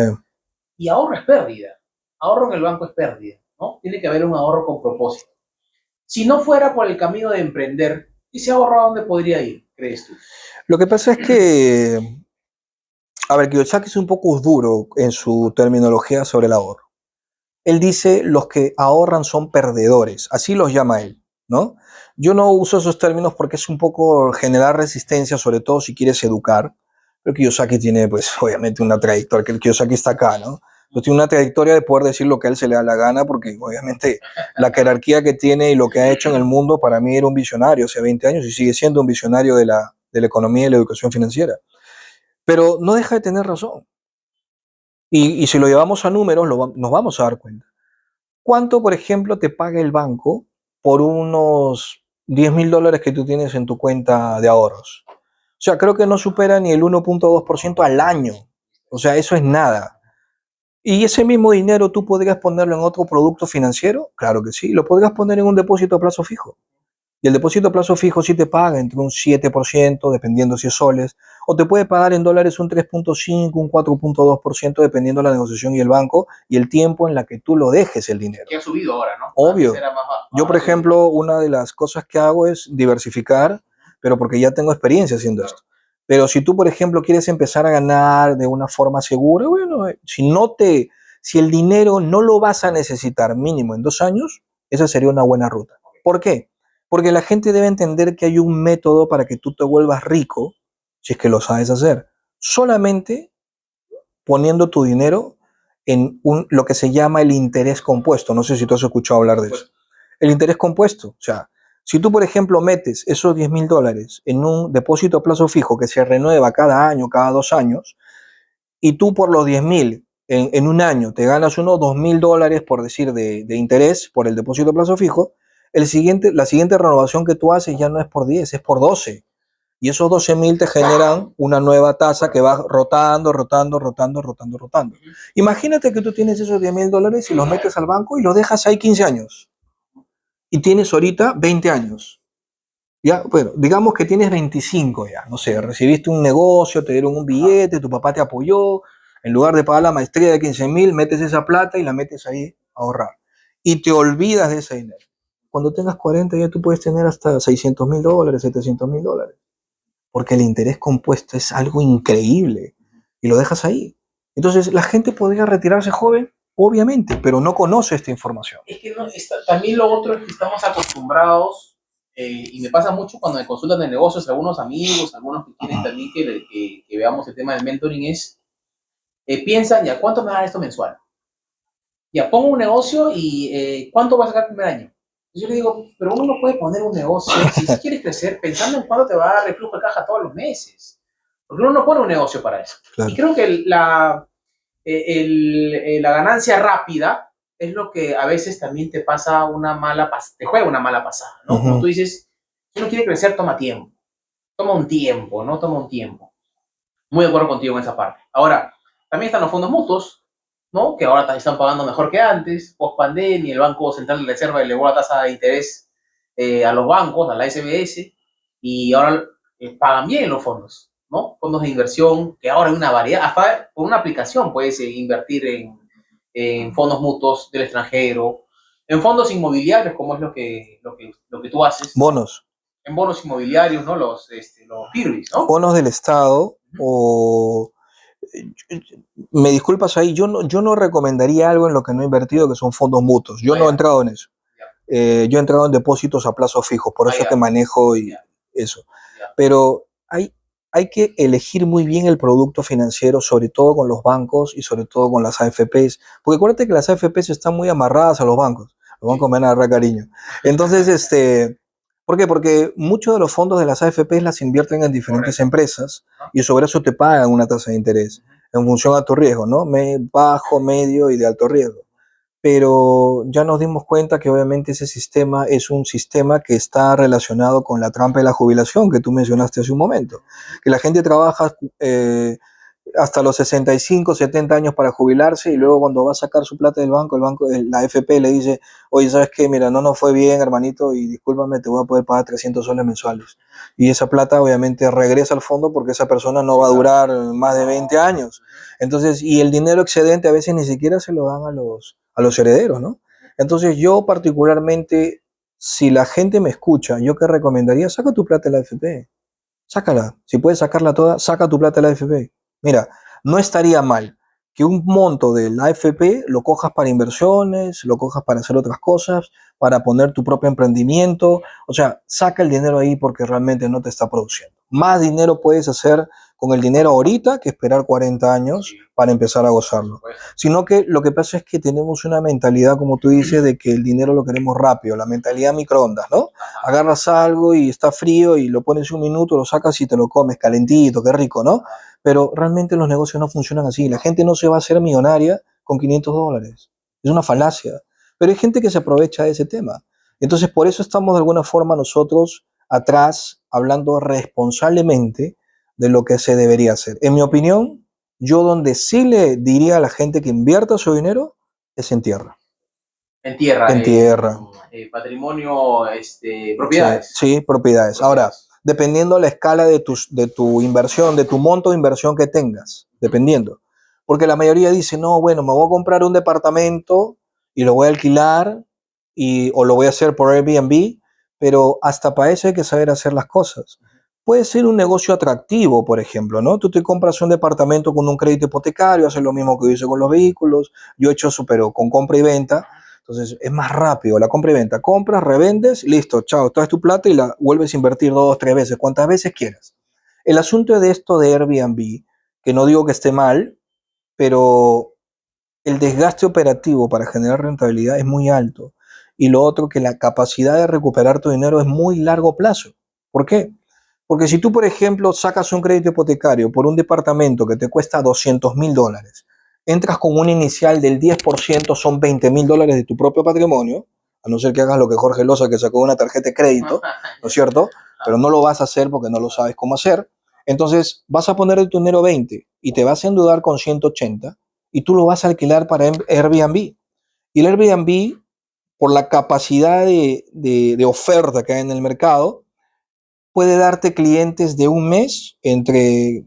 Y ahorro es pérdida. Ahorro en el banco es pérdida, ¿no? Tiene que haber un ahorro con propósito. Si no fuera por el camino de emprender, ¿ese ahorro a dónde podría ir, crees tú? Lo que pasa es que, a ver, Kiyosaki es un poco duro en su terminología sobre el ahorro. Él dice, los que ahorran son perdedores, así los llama él, ¿no? Yo no uso esos términos porque es un poco generar resistencia, sobre todo si quieres educar, pero Kiyosaki tiene, pues, obviamente una trayectoria, que el Kiyosaki está acá, ¿no? Entonces tiene una trayectoria de poder decir lo que a él se le da la gana, porque obviamente la jerarquía que tiene y lo que ha hecho en el mundo, para mí era un visionario hace 20 años y sigue siendo un visionario de la economía y la educación financiera. Pero no deja de tener razón. Y si lo llevamos a números, nos vamos a dar cuenta. ¿Cuánto, por ejemplo, te paga el banco por unos $10,000 que tú tienes en tu cuenta de ahorros? O sea, creo que no supera ni el 1.2% al año. O sea, eso es nada. ¿Y ese mismo dinero tú podrías ponerlo en otro producto financiero? Claro que sí. Lo podrías poner en un depósito a plazo fijo. Y el depósito a plazo fijo sí te paga entre un 7%, dependiendo si es soles, o te puede pagar en dólares un 3.5, un 4.2%, dependiendo de la negociación y el banco y el tiempo en la que tú lo dejes el dinero. Que ha subido ahora, ¿no? Obvio. Yo, por ejemplo, una de las cosas que hago es diversificar, pero porque ya tengo experiencia haciendo esto. Pero si tú, por ejemplo, quieres empezar a ganar de una forma segura, bueno, si el dinero no lo vas a necesitar mínimo en 2 años, esa sería una buena ruta. ¿Por qué? Porque la gente debe entender que hay un método para que tú te vuelvas rico, si es que lo sabes hacer, solamente poniendo tu dinero lo que se llama el interés compuesto. No sé si tú has escuchado hablar de eso. El interés compuesto, o sea, si tú, por ejemplo, metes esos $10,000 en un depósito a plazo fijo que se renueva cada año, cada 2 años, y tú por los 10,000 en un año te ganas unos $2,000, por decir, de interés por el depósito a plazo fijo, la siguiente renovación que tú haces ya no es por 10, es por 12. Y esos 12,000 te generan una nueva tasa que va rotando, rotando, rotando, rotando, rotando. Imagínate que tú tienes esos $10,000 y los metes al banco y los dejas ahí 15 años. Y tienes ahorita 20 años. Ya, bueno, digamos que tienes 25 ya, no sé, recibiste un negocio, te dieron un billete, tu papá te apoyó, en lugar de pagar la maestría de 15,000, metes esa plata y la metes ahí a ahorrar. Y te olvidas de ese dinero. Cuando tengas 40 ya tú puedes tener hasta $600,000, $700,000, porque el interés compuesto es algo increíble y lo dejas ahí. Entonces, ¿la gente podría retirarse joven? Obviamente, pero no conoce esta información. Es que no, también lo otro es que estamos acostumbrados, y me pasa mucho cuando me consultan de negocios, algunos amigos, algunos que quieren también que veamos el tema del mentoring, piensan, ya, ¿cuánto me va a dar esto mensual? Ya, pongo un negocio y ¿cuánto vas a sacar el primer año? Yo le digo, pero uno no puede poner un negocio si quieres crecer pensando en cuánto te va a dar reflujo de caja todos los meses. Porque uno no pone un negocio para eso. Claro. Y creo que la ganancia rápida es lo que a veces también te pasa te juega una mala pasada, ¿no? Como tú dices, si uno quiere crecer, toma tiempo. Toma un tiempo, ¿no? Toma un tiempo. Muy de acuerdo contigo en esa parte. Ahora, también están los fondos mutuos, ¿no? Que ahora están pagando mejor que antes, post pandemia, el Banco Central de Reserva elevó la tasa de interés a los bancos, a la SBS, y ahora pagan bien los fondos, ¿no? Fondos de inversión, que ahora hay una variedad, hasta con una aplicación puedes invertir en fondos mutuos del extranjero, en fondos inmobiliarios, como es lo que tú haces. Bonos. En bonos inmobiliarios, ¿no? Los FIRBIs, ¿no? Bonos del Estado o... Me disculpas ahí, yo no recomendaría algo en lo que no he invertido, que son fondos mutuos. Yo no he entrado en eso. Yo he entrado en depósitos a plazo fijo, por eso es que manejo eso. Pero hay que elegir muy bien el producto financiero, sobre todo con los bancos y sobre todo con las AFPs, porque acuérdate que las AFPs están muy amarradas a los bancos. Los bancos me van a agarrar cariño. Entonces, ¿por qué? Porque muchos de los fondos de las AFPs las invierten en diferentes empresas y sobre eso te pagan una tasa de interés en función a tu riesgo, ¿no? Bajo, medio y de alto riesgo. Pero ya nos dimos cuenta que obviamente ese sistema es un sistema que está relacionado con la trampa de la jubilación que tú mencionaste hace un momento. Que la gente trabaja hasta los 65, 70 años para jubilarse y luego cuando va a sacar su plata del banco, la AFP le dice, oye, ¿sabes qué? Mira, no nos fue bien, hermanito, y discúlpame, te voy a poder pagar 300 soles mensuales. Y esa plata obviamente regresa al fondo porque esa persona no va a durar más de 20 años. Entonces, y el dinero excedente a veces ni siquiera se lo dan a los herederos, ¿no? Entonces yo particularmente, si la gente me escucha, yo que recomendaría, saca tu plata de la AFP, sácala, si puedes sacarla toda, saca tu plata de la AFP. Mira, no estaría mal que un monto de la AFP lo cojas para inversiones, lo cojas para hacer otras cosas, para poner tu propio emprendimiento, o sea, saca el dinero ahí porque realmente no te está produciendo. Más dinero puedes hacer con el dinero ahorita que esperar 40 años para empezar a gozarlo. Sino que lo que pasa es que tenemos una mentalidad, como tú dices, de que el dinero lo queremos rápido, la mentalidad microondas, ¿no? Agarras algo y está frío y lo pones un minuto, lo sacas y te lo comes calentito, qué rico, ¿no? Pero realmente los negocios no funcionan así. La gente no se va a hacer millonaria con $500. Es una falacia. Pero hay gente que se aprovecha de ese tema. Entonces, por eso estamos de alguna forma nosotros atrás, hablando responsablemente de lo que se debería hacer. En mi opinión, yo donde sí le diría a la gente que invierta su dinero es en tierra. En tierra. En tierra. Patrimonio, propiedades. Sí, propiedades. Ahora, dependiendo la escala de tu inversión, de tu monto de inversión que tengas, dependiendo. Porque la mayoría dice, no, bueno, me voy a comprar un departamento y lo voy a alquilar o lo voy a hacer por Airbnb, pero hasta para eso hay que saber hacer las cosas. Puede ser un negocio atractivo, por ejemplo, ¿no? Tú te compras un departamento con un crédito hipotecario, haces lo mismo que yo hice con los vehículos, yo he hecho eso, pero con compra y venta. Entonces es más rápido la compra y venta. Compras, revendes, listo, chao, traes tu plata y la vuelves a invertir 2, 3 veces, cuantas veces quieras. El asunto de esto de Airbnb, que no digo que esté mal, pero el desgaste operativo para generar rentabilidad es muy alto. Y lo otro, que la capacidad de recuperar tu dinero es muy largo plazo. ¿Por qué? Porque si tú, por ejemplo, sacas un crédito hipotecario por un departamento que te cuesta $200,000, entras con un inicial del 10%, son $20,000 de tu propio patrimonio, a no ser que hagas lo que Jorge Loza, que sacó una tarjeta de crédito, ¿no es cierto? Pero no lo vas a hacer porque no lo sabes cómo hacer. Entonces vas a poner de tu dinero 20 y te vas a endeudar con 180 y tú lo vas a alquilar para Airbnb. Y el Airbnb, por la capacidad de oferta que hay en el mercado, puede darte clientes de un mes entre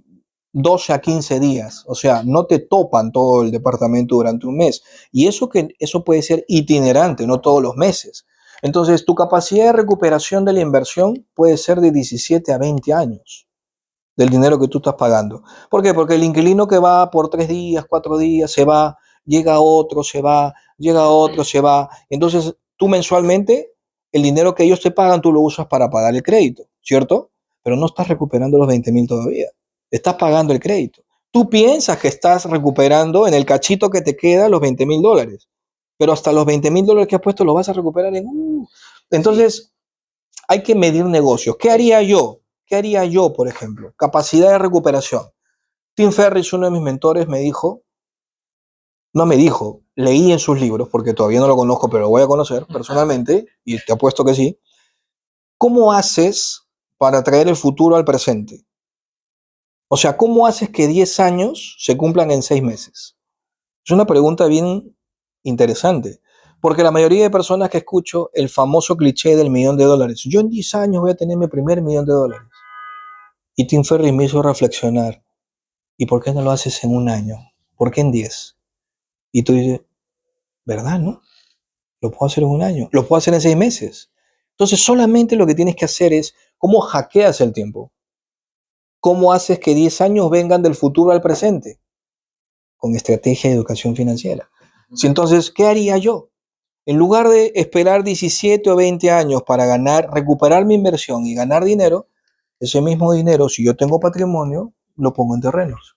12 a 15 días. O sea, no te topan todo el departamento durante un mes. Y eso puede ser itinerante, no todos los meses. Entonces, tu capacidad de recuperación de la inversión puede ser de 17 a 20 años del dinero que tú estás pagando. ¿Por qué? Porque el inquilino que va por 3 días, 4 días, se va, llega otro, se va, llega otro, se va. Entonces, tú mensualmente, el dinero que ellos te pagan, tú lo usas para pagar el crédito, ¿cierto? Pero no estás recuperando los 20,000 todavía. Estás pagando el crédito. Tú piensas que estás recuperando en el cachito que te queda los $20,000, pero hasta los $20,000 que has puesto los vas a recuperar en... Entonces, hay que medir negocios. ¿Qué haría yo? ¿Qué haría yo, por ejemplo? Capacidad de recuperación. Tim Ferriss, uno de mis mentores, me dijo, no me dijo, leí en sus libros, porque todavía no lo conozco, pero lo voy a conocer personalmente, y te apuesto que sí. ¿Cómo haces para traer el futuro al presente? O sea, ¿cómo haces que 10 años se cumplan en 6 meses? Es una pregunta bien interesante, porque la mayoría de personas que escucho el famoso cliché del $1,000,000, yo en 10 años voy a tener mi primer $1,000,000. Y Tim Ferriss me hizo reflexionar, ¿y por qué no lo haces en un año? ¿Por qué en 10? Y tú dices, ¿verdad, no? Lo puedo hacer en un año, lo puedo hacer en 6 meses. Entonces solamente lo que tienes que hacer es cómo hackeas el tiempo, cómo haces que 10 años vengan del futuro al presente, con estrategia de educación financiera. Si entonces, ¿qué haría yo? En lugar de esperar 17 o 20 años para ganar, recuperar mi inversión y ganar dinero, ese mismo dinero, si yo tengo patrimonio, lo pongo en terrenos.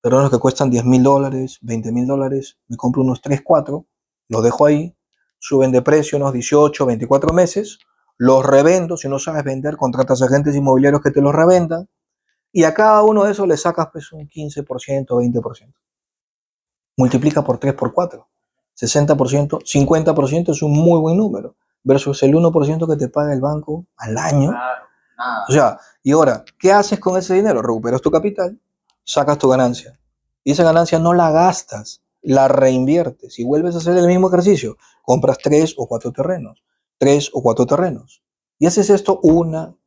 Terrenos que cuestan $10,000, $20,000, me compro unos 3 4, los dejo ahí, suben de precio unos 18, 24 meses, los revendo. Si no sabes vender, contratas agentes inmobiliarios que te los revendan, y a cada uno de esos le sacas pues un 15%, 20%. Multiplica por 3, por 4. 60%, 50% es un muy buen número, versus el 1% que te paga el banco al año. Claro, o sea, y ahora, ¿qué haces con ese dinero? Recuperas tu capital, sacas tu ganancia. Y esa ganancia no la gastas, la reinviertes y vuelves a hacer el mismo ejercicio. Compras 3 o 4 terrenos, 3 o 4 terrenos. Y haces esto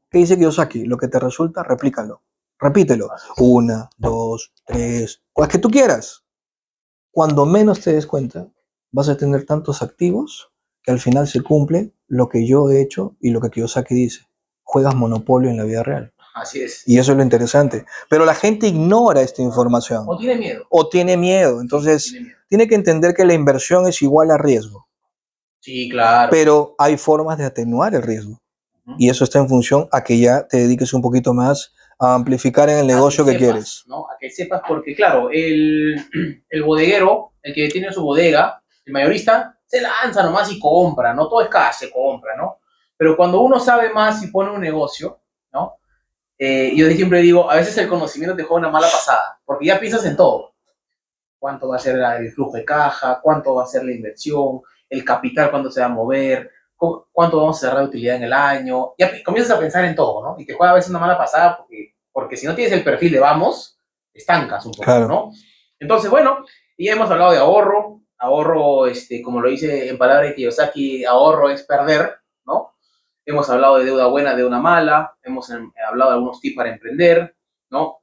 ¿qué dice Kiyosaki? Lo que te resulta, replícalo. Repítelo. 1, 2, 3, las que tú quieras. Cuando menos te des cuenta, vas a tener tantos activos que al final se cumple lo que yo he hecho y lo que Kiyosaki dice. Juegas monopolio en la vida real. Así es. Y eso es lo interesante. Pero la gente ignora esta información. O tiene miedo. O tiene miedo. Entonces, Tiene miedo. Tiene que entender que la inversión es igual a riesgo. Sí, claro. Pero hay formas de atenuar el riesgo. Y eso está en función a que ya te dediques un poquito más a amplificar en el negocio que quieres. ¿No? A que sepas, porque claro, el bodeguero, el que tiene su bodega, el mayorista, se lanza nomás y compra, ¿no? Todo es cash, se compra, ¿no? Pero cuando uno sabe más y pone un negocio, ¿no? Yo siempre digo, a veces el conocimiento te juega una mala pasada, porque ya piensas en todo. ¿Cuánto va a ser el flujo de caja? ¿Cuánto va a ser la inversión? ¿El capital cuánto se va a mover? ¿Cuánto vamos a cerrar de utilidad en el año? Ya comienzas a pensar en todo, ¿no? Y te juega a veces una mala pasada porque si no tienes el perfil de vamos, estancas un poco, claro, ¿no? Entonces, bueno, ya hemos hablado de ahorro, como lo dice en palabras de Kiyosaki, ahorro es perder, ¿no? Hemos hablado de deuda buena, deuda mala, hemos hablado de algunos tips para emprender, ¿no?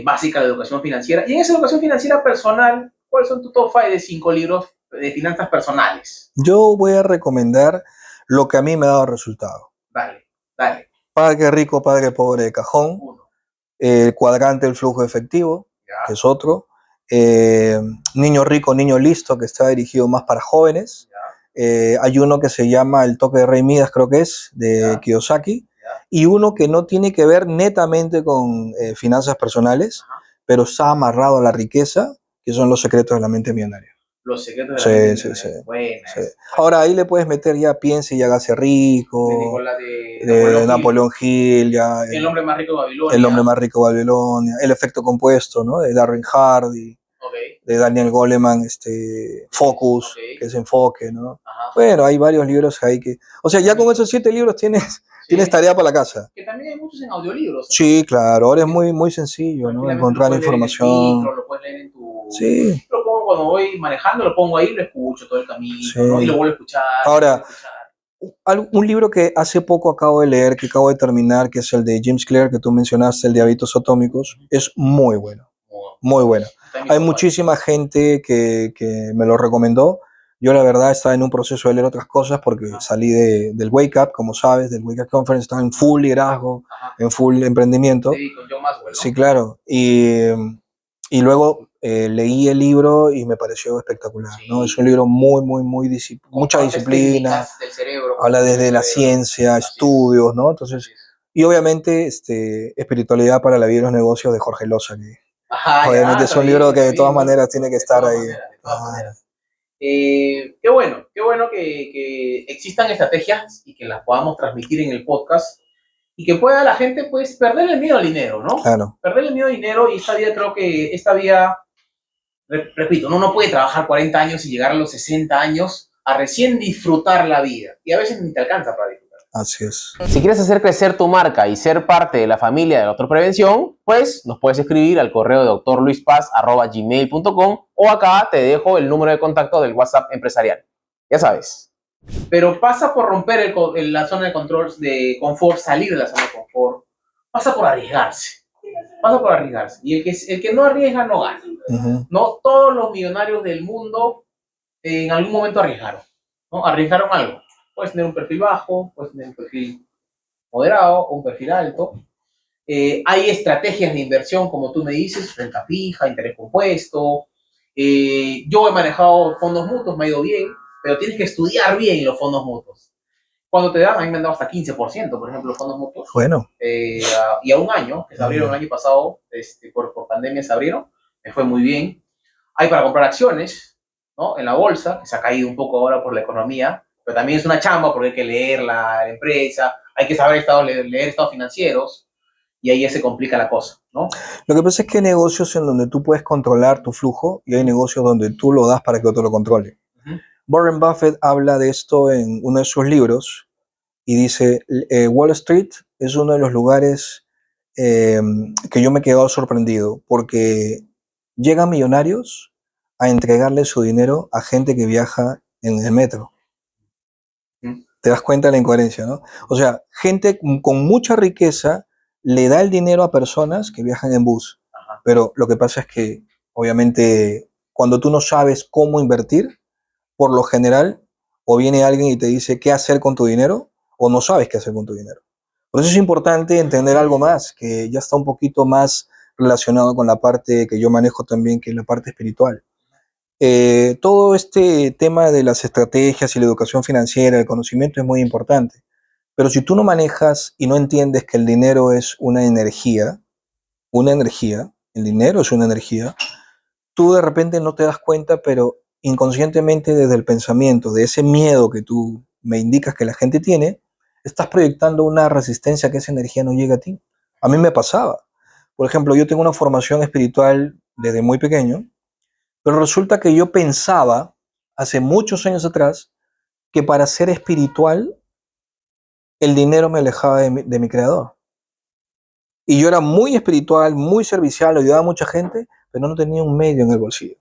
Básica de educación financiera. Y en esa educación financiera personal, ¿cuáles son tu top 5 de 5 libros de finanzas personales? Yo voy a recomendar lo que a mí me ha dado resultado. Dale, dale. Padre rico, padre pobre de cajón. El cuadrante del flujo efectivo, ya, que es otro. Niño rico, niño listo, que está dirigido más para jóvenes. Hay uno que se llama El toque de Rey Midas, creo que es, de Kiyosaki. Y uno que no tiene que ver netamente con finanzas personales, pero está amarrado a la riqueza, que son Los secretos de la mente millonaria. Los secretos de la mente Sí, sí, sí, millonaria. Buena sí. esa. Ahora ahí le puedes meter ya Piense y hágase De rico, Nicolás de de Napoleón Hill. Napoleón Hill, ya El hombre más rico de El hombre Babilonia. más rico de Babilonia, El efecto compuesto, ¿no? De Darren Hardy, Ok. de Daniel Goleman, Focus, Ok. que es enfoque, ¿no? Ajá. Bueno, hay varios libros ahí que... O sea, ya con esos 7 libros tienes Sí. tarea para la casa. Que también hay muchos en audiolibros. Sí, claro, ahora es Que muy sencillo, ¿no? tranquilamente lo Encontrar puedes leer en el información. micro, lo puedes leer en tu... Sí, Lo pongo cuando voy manejando, lo pongo ahí, lo escucho todo el camino, ¿no? Y lo sí. vuelvo a escuchar, y lo vuelvo a Ahora, escuchar. un libro que hace poco acabo de leer, que acabo de terminar, que es el de James Clear, que tú mencionaste, el de Hábitos Atómicos, es muy bueno, muy bueno. Está en mi Hay top 5. muchísima gente que me lo recomendó. Yo la verdad estaba en un proceso de leer otras cosas porque salí del Wake Up, como sabes, del Wake Up Conference, estaba en full liderazgo, Ajá. en full emprendimiento. Sí, con John Maxwell, ¿no? Sí, claro. Y luego leí el libro y me pareció espectacular, ¿no? Es un libro mucha disciplina, Del cerebro, habla desde la ciencia, estudios, ¿no? Entonces, y obviamente espiritualidad para la vida y los negocios de Jorge Loza, que Ajá, obviamente ya, es está un libro bien, que está de bien. todas Bueno, maneras tiene que de estar todas ahí. maneras, de todas Ah, maneras. Qué bueno que existan estrategias y que las podamos transmitir en el podcast y que pueda la gente pues perder el miedo al dinero, ¿no? claro. Perder el miedo al dinero y esta vida, repito, uno no puede trabajar 40 años y llegar a los 60 años a recién disfrutar la vida y a veces ni te alcanza para disfrutar. Así es. Si quieres hacer crecer tu marca y ser parte de la familia de Doctor Prevención, pues nos puedes escribir al correo de drluispaz@gmail.com o acá te dejo el número de contacto del WhatsApp empresarial. Ya sabes. Pero pasa por romper la zona de control, de confort, salir de la zona de confort. Pasa por arriesgarse. Pasa por arriesgarse. Y el que no arriesga no gana. No todos los millonarios del mundo en algún momento arriesgaron. ¿No? Arriesgaron algo. Puedes tener un perfil bajo, puedes tener un perfil moderado o un perfil alto. Hay estrategias de inversión, como tú me dices, renta fija, interés compuesto. Yo he manejado fondos mutuos, me ha ido bien, pero tienes que estudiar bien los fondos mutuos. Cuando te dan, a mí me han dado hasta 15%, por ejemplo, los fondos mutuos. Bueno. Y a un año, que se abrieron el año pasado, por pandemia se abrieron, me fue muy bien. Hay para comprar acciones, ¿no? En la bolsa, que se ha caído un poco ahora por la economía, pero también es una chamba porque hay que leer la empresa, hay que saber leer estados financieros, y ahí ya se complica la cosa, ¿no? Lo que pasa es que hay negocios en donde tú puedes controlar tu flujo y hay negocios donde tú lo das para que otro lo controle. Warren Buffett habla de esto en uno de sus libros y dice, Wall Street es uno de los lugares que yo me he quedado sorprendido porque llegan millonarios a entregarle su dinero a gente que viaja en el metro. Te das cuenta de la incoherencia, ¿no? O sea, gente con mucha riqueza le da el dinero a personas que viajan en bus. Pero lo que pasa es que, obviamente, cuando tú no sabes cómo invertir, por lo general, o viene alguien y te dice qué hacer con tu dinero, o no sabes qué hacer con tu dinero. Por eso es importante entender algo más, que ya está un poquito más relacionado con la parte que yo manejo también, que es la parte espiritual. Todo este tema de las estrategias y la educación financiera, el conocimiento es muy importante. Pero si tú no manejas y no entiendes que el dinero es una energía, el dinero es una energía, tú de repente no te das cuenta, pero inconscientemente desde el pensamiento, de ese miedo que tú me indicas que la gente tiene, estás proyectando una resistencia a que esa energía no llegue a ti. A mí me pasaba. Por ejemplo, yo tengo una formación espiritual desde muy pequeño, pero resulta que yo pensaba hace muchos años atrás que para ser espiritual el dinero me alejaba de mi creador. Y yo era muy espiritual, muy servicial, ayudaba a mucha gente, pero no tenía un medio en el bolsillo,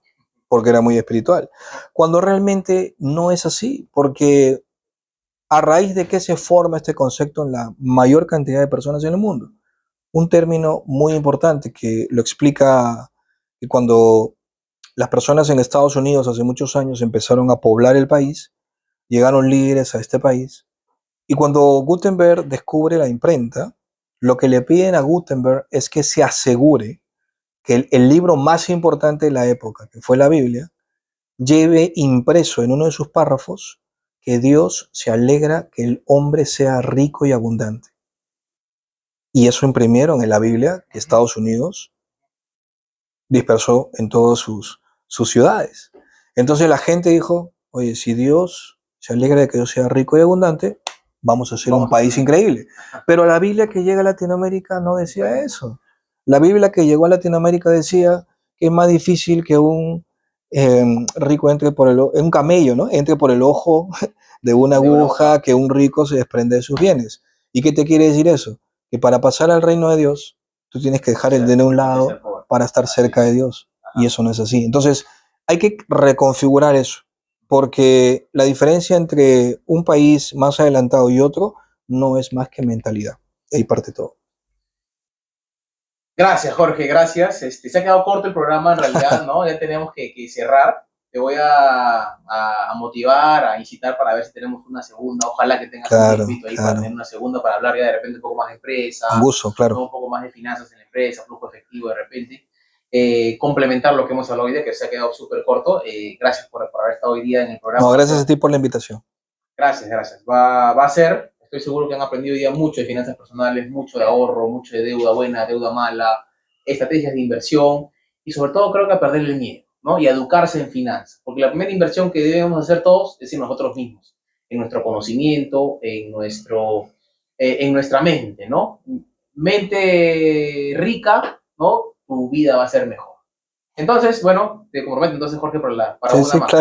porque era muy espiritual. Cuando realmente no es así, porque a raíz de que se forma este concepto en la mayor cantidad de personas en el mundo. Un término muy importante que lo explica que cuando las personas en Estados Unidos hace muchos años empezaron a poblar el país, llegaron líderes a este país, y cuando Gutenberg descubre la imprenta, lo que le piden a Gutenberg es que se asegure que el libro más importante de la época, que fue la Biblia, lleve impreso en uno de sus párrafos que Dios se alegra que el hombre sea rico y abundante. Y eso imprimieron en la Biblia que Estados Unidos dispersó en todas sus ciudades. Entonces la gente dijo, oye, si Dios se alegra de que yo sea rico y abundante, vamos a ser un país increíble. Pero la Biblia que llega a Latinoamérica no decía eso. La Biblia que llegó a Latinoamérica decía que es más difícil que un rico entre por un camello, ¿no? Entre por el ojo de una aguja, que un rico se desprende de sus bienes. ¿Y qué te quiere decir eso? Que para pasar al reino de Dios, tú tienes que dejar el de un lado para estar cerca de Dios. Y eso no es así. Entonces, hay que reconfigurar eso, porque la diferencia entre un país más adelantado y otro no es más que mentalidad. Ahí parte todo. Gracias, Jorge, gracias. Se ha quedado corto el programa en realidad, ¿no? Ya tenemos que cerrar. Te voy a motivar, a incitar para ver si tenemos una segunda. Ojalá que tengas un tiempito ahí para tener una segunda, para hablar ya de repente un poco más de empresa, claro. ¿no? Un poco más de finanzas en la empresa, flujo efectivo de repente. Complementar lo que hemos hablado hoy día, que se ha quedado súper corto. Gracias por haber estado hoy día en el programa. No, gracias a ti por la invitación. Gracias, gracias. Va a ser, estoy seguro que han aprendido hoy día mucho de finanzas personales, mucho de ahorro, mucho de deuda buena, deuda mala, estrategias de inversión y sobre todo creo que a perder el miedo, ¿no? Y a educarse en finanzas. Porque la primera inversión que debemos hacer todos es en nosotros mismos, en nuestro conocimiento, en nuestra mente, ¿no? Mente rica, ¿no? Tu vida va a ser mejor. Entonces, bueno, te comprometo entonces, Jorge, para sí, una sí, más.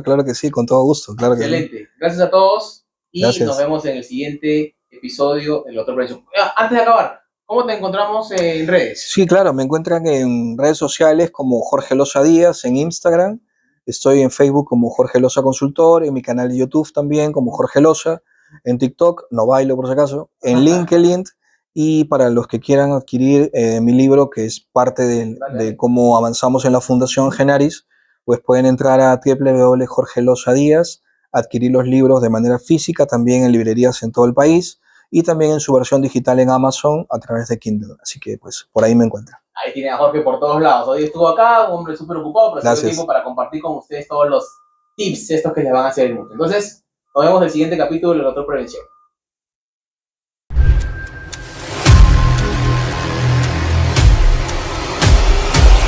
Claro que sí, con todo gusto. Claro Excelente. que sí. Gracias a todos y Gracias. nos vemos en el siguiente episodio del Doctor Prevención. Antes de acabar, ¿cómo te encontramos en redes? Sí, claro, me encuentran en redes sociales como Jorge Loza Díaz, en Instagram. Estoy en Facebook como Jorge Loza Consultor, en mi canal de YouTube también como Jorge Loza, en TikTok, no bailo por si acaso, en LinkedIn. Y para los que quieran adquirir mi libro, que es parte de cómo avanzamos en la Fundación Genaris, pues pueden entrar a www.jorgelozadíaz, adquirir los libros de manera física, también en librerías en todo el país, y también en su versión digital en Amazon a través de Kindle. Así que pues por ahí me encuentran. Ahí tiene a Jorge por todos lados. Hoy estuvo acá, un hombre súper ocupado, pero se dio tiempo para compartir con ustedes todos los tips estos que les van a hacer mucho. Entonces, nos vemos en el siguiente capítulo del Doctor Prevención.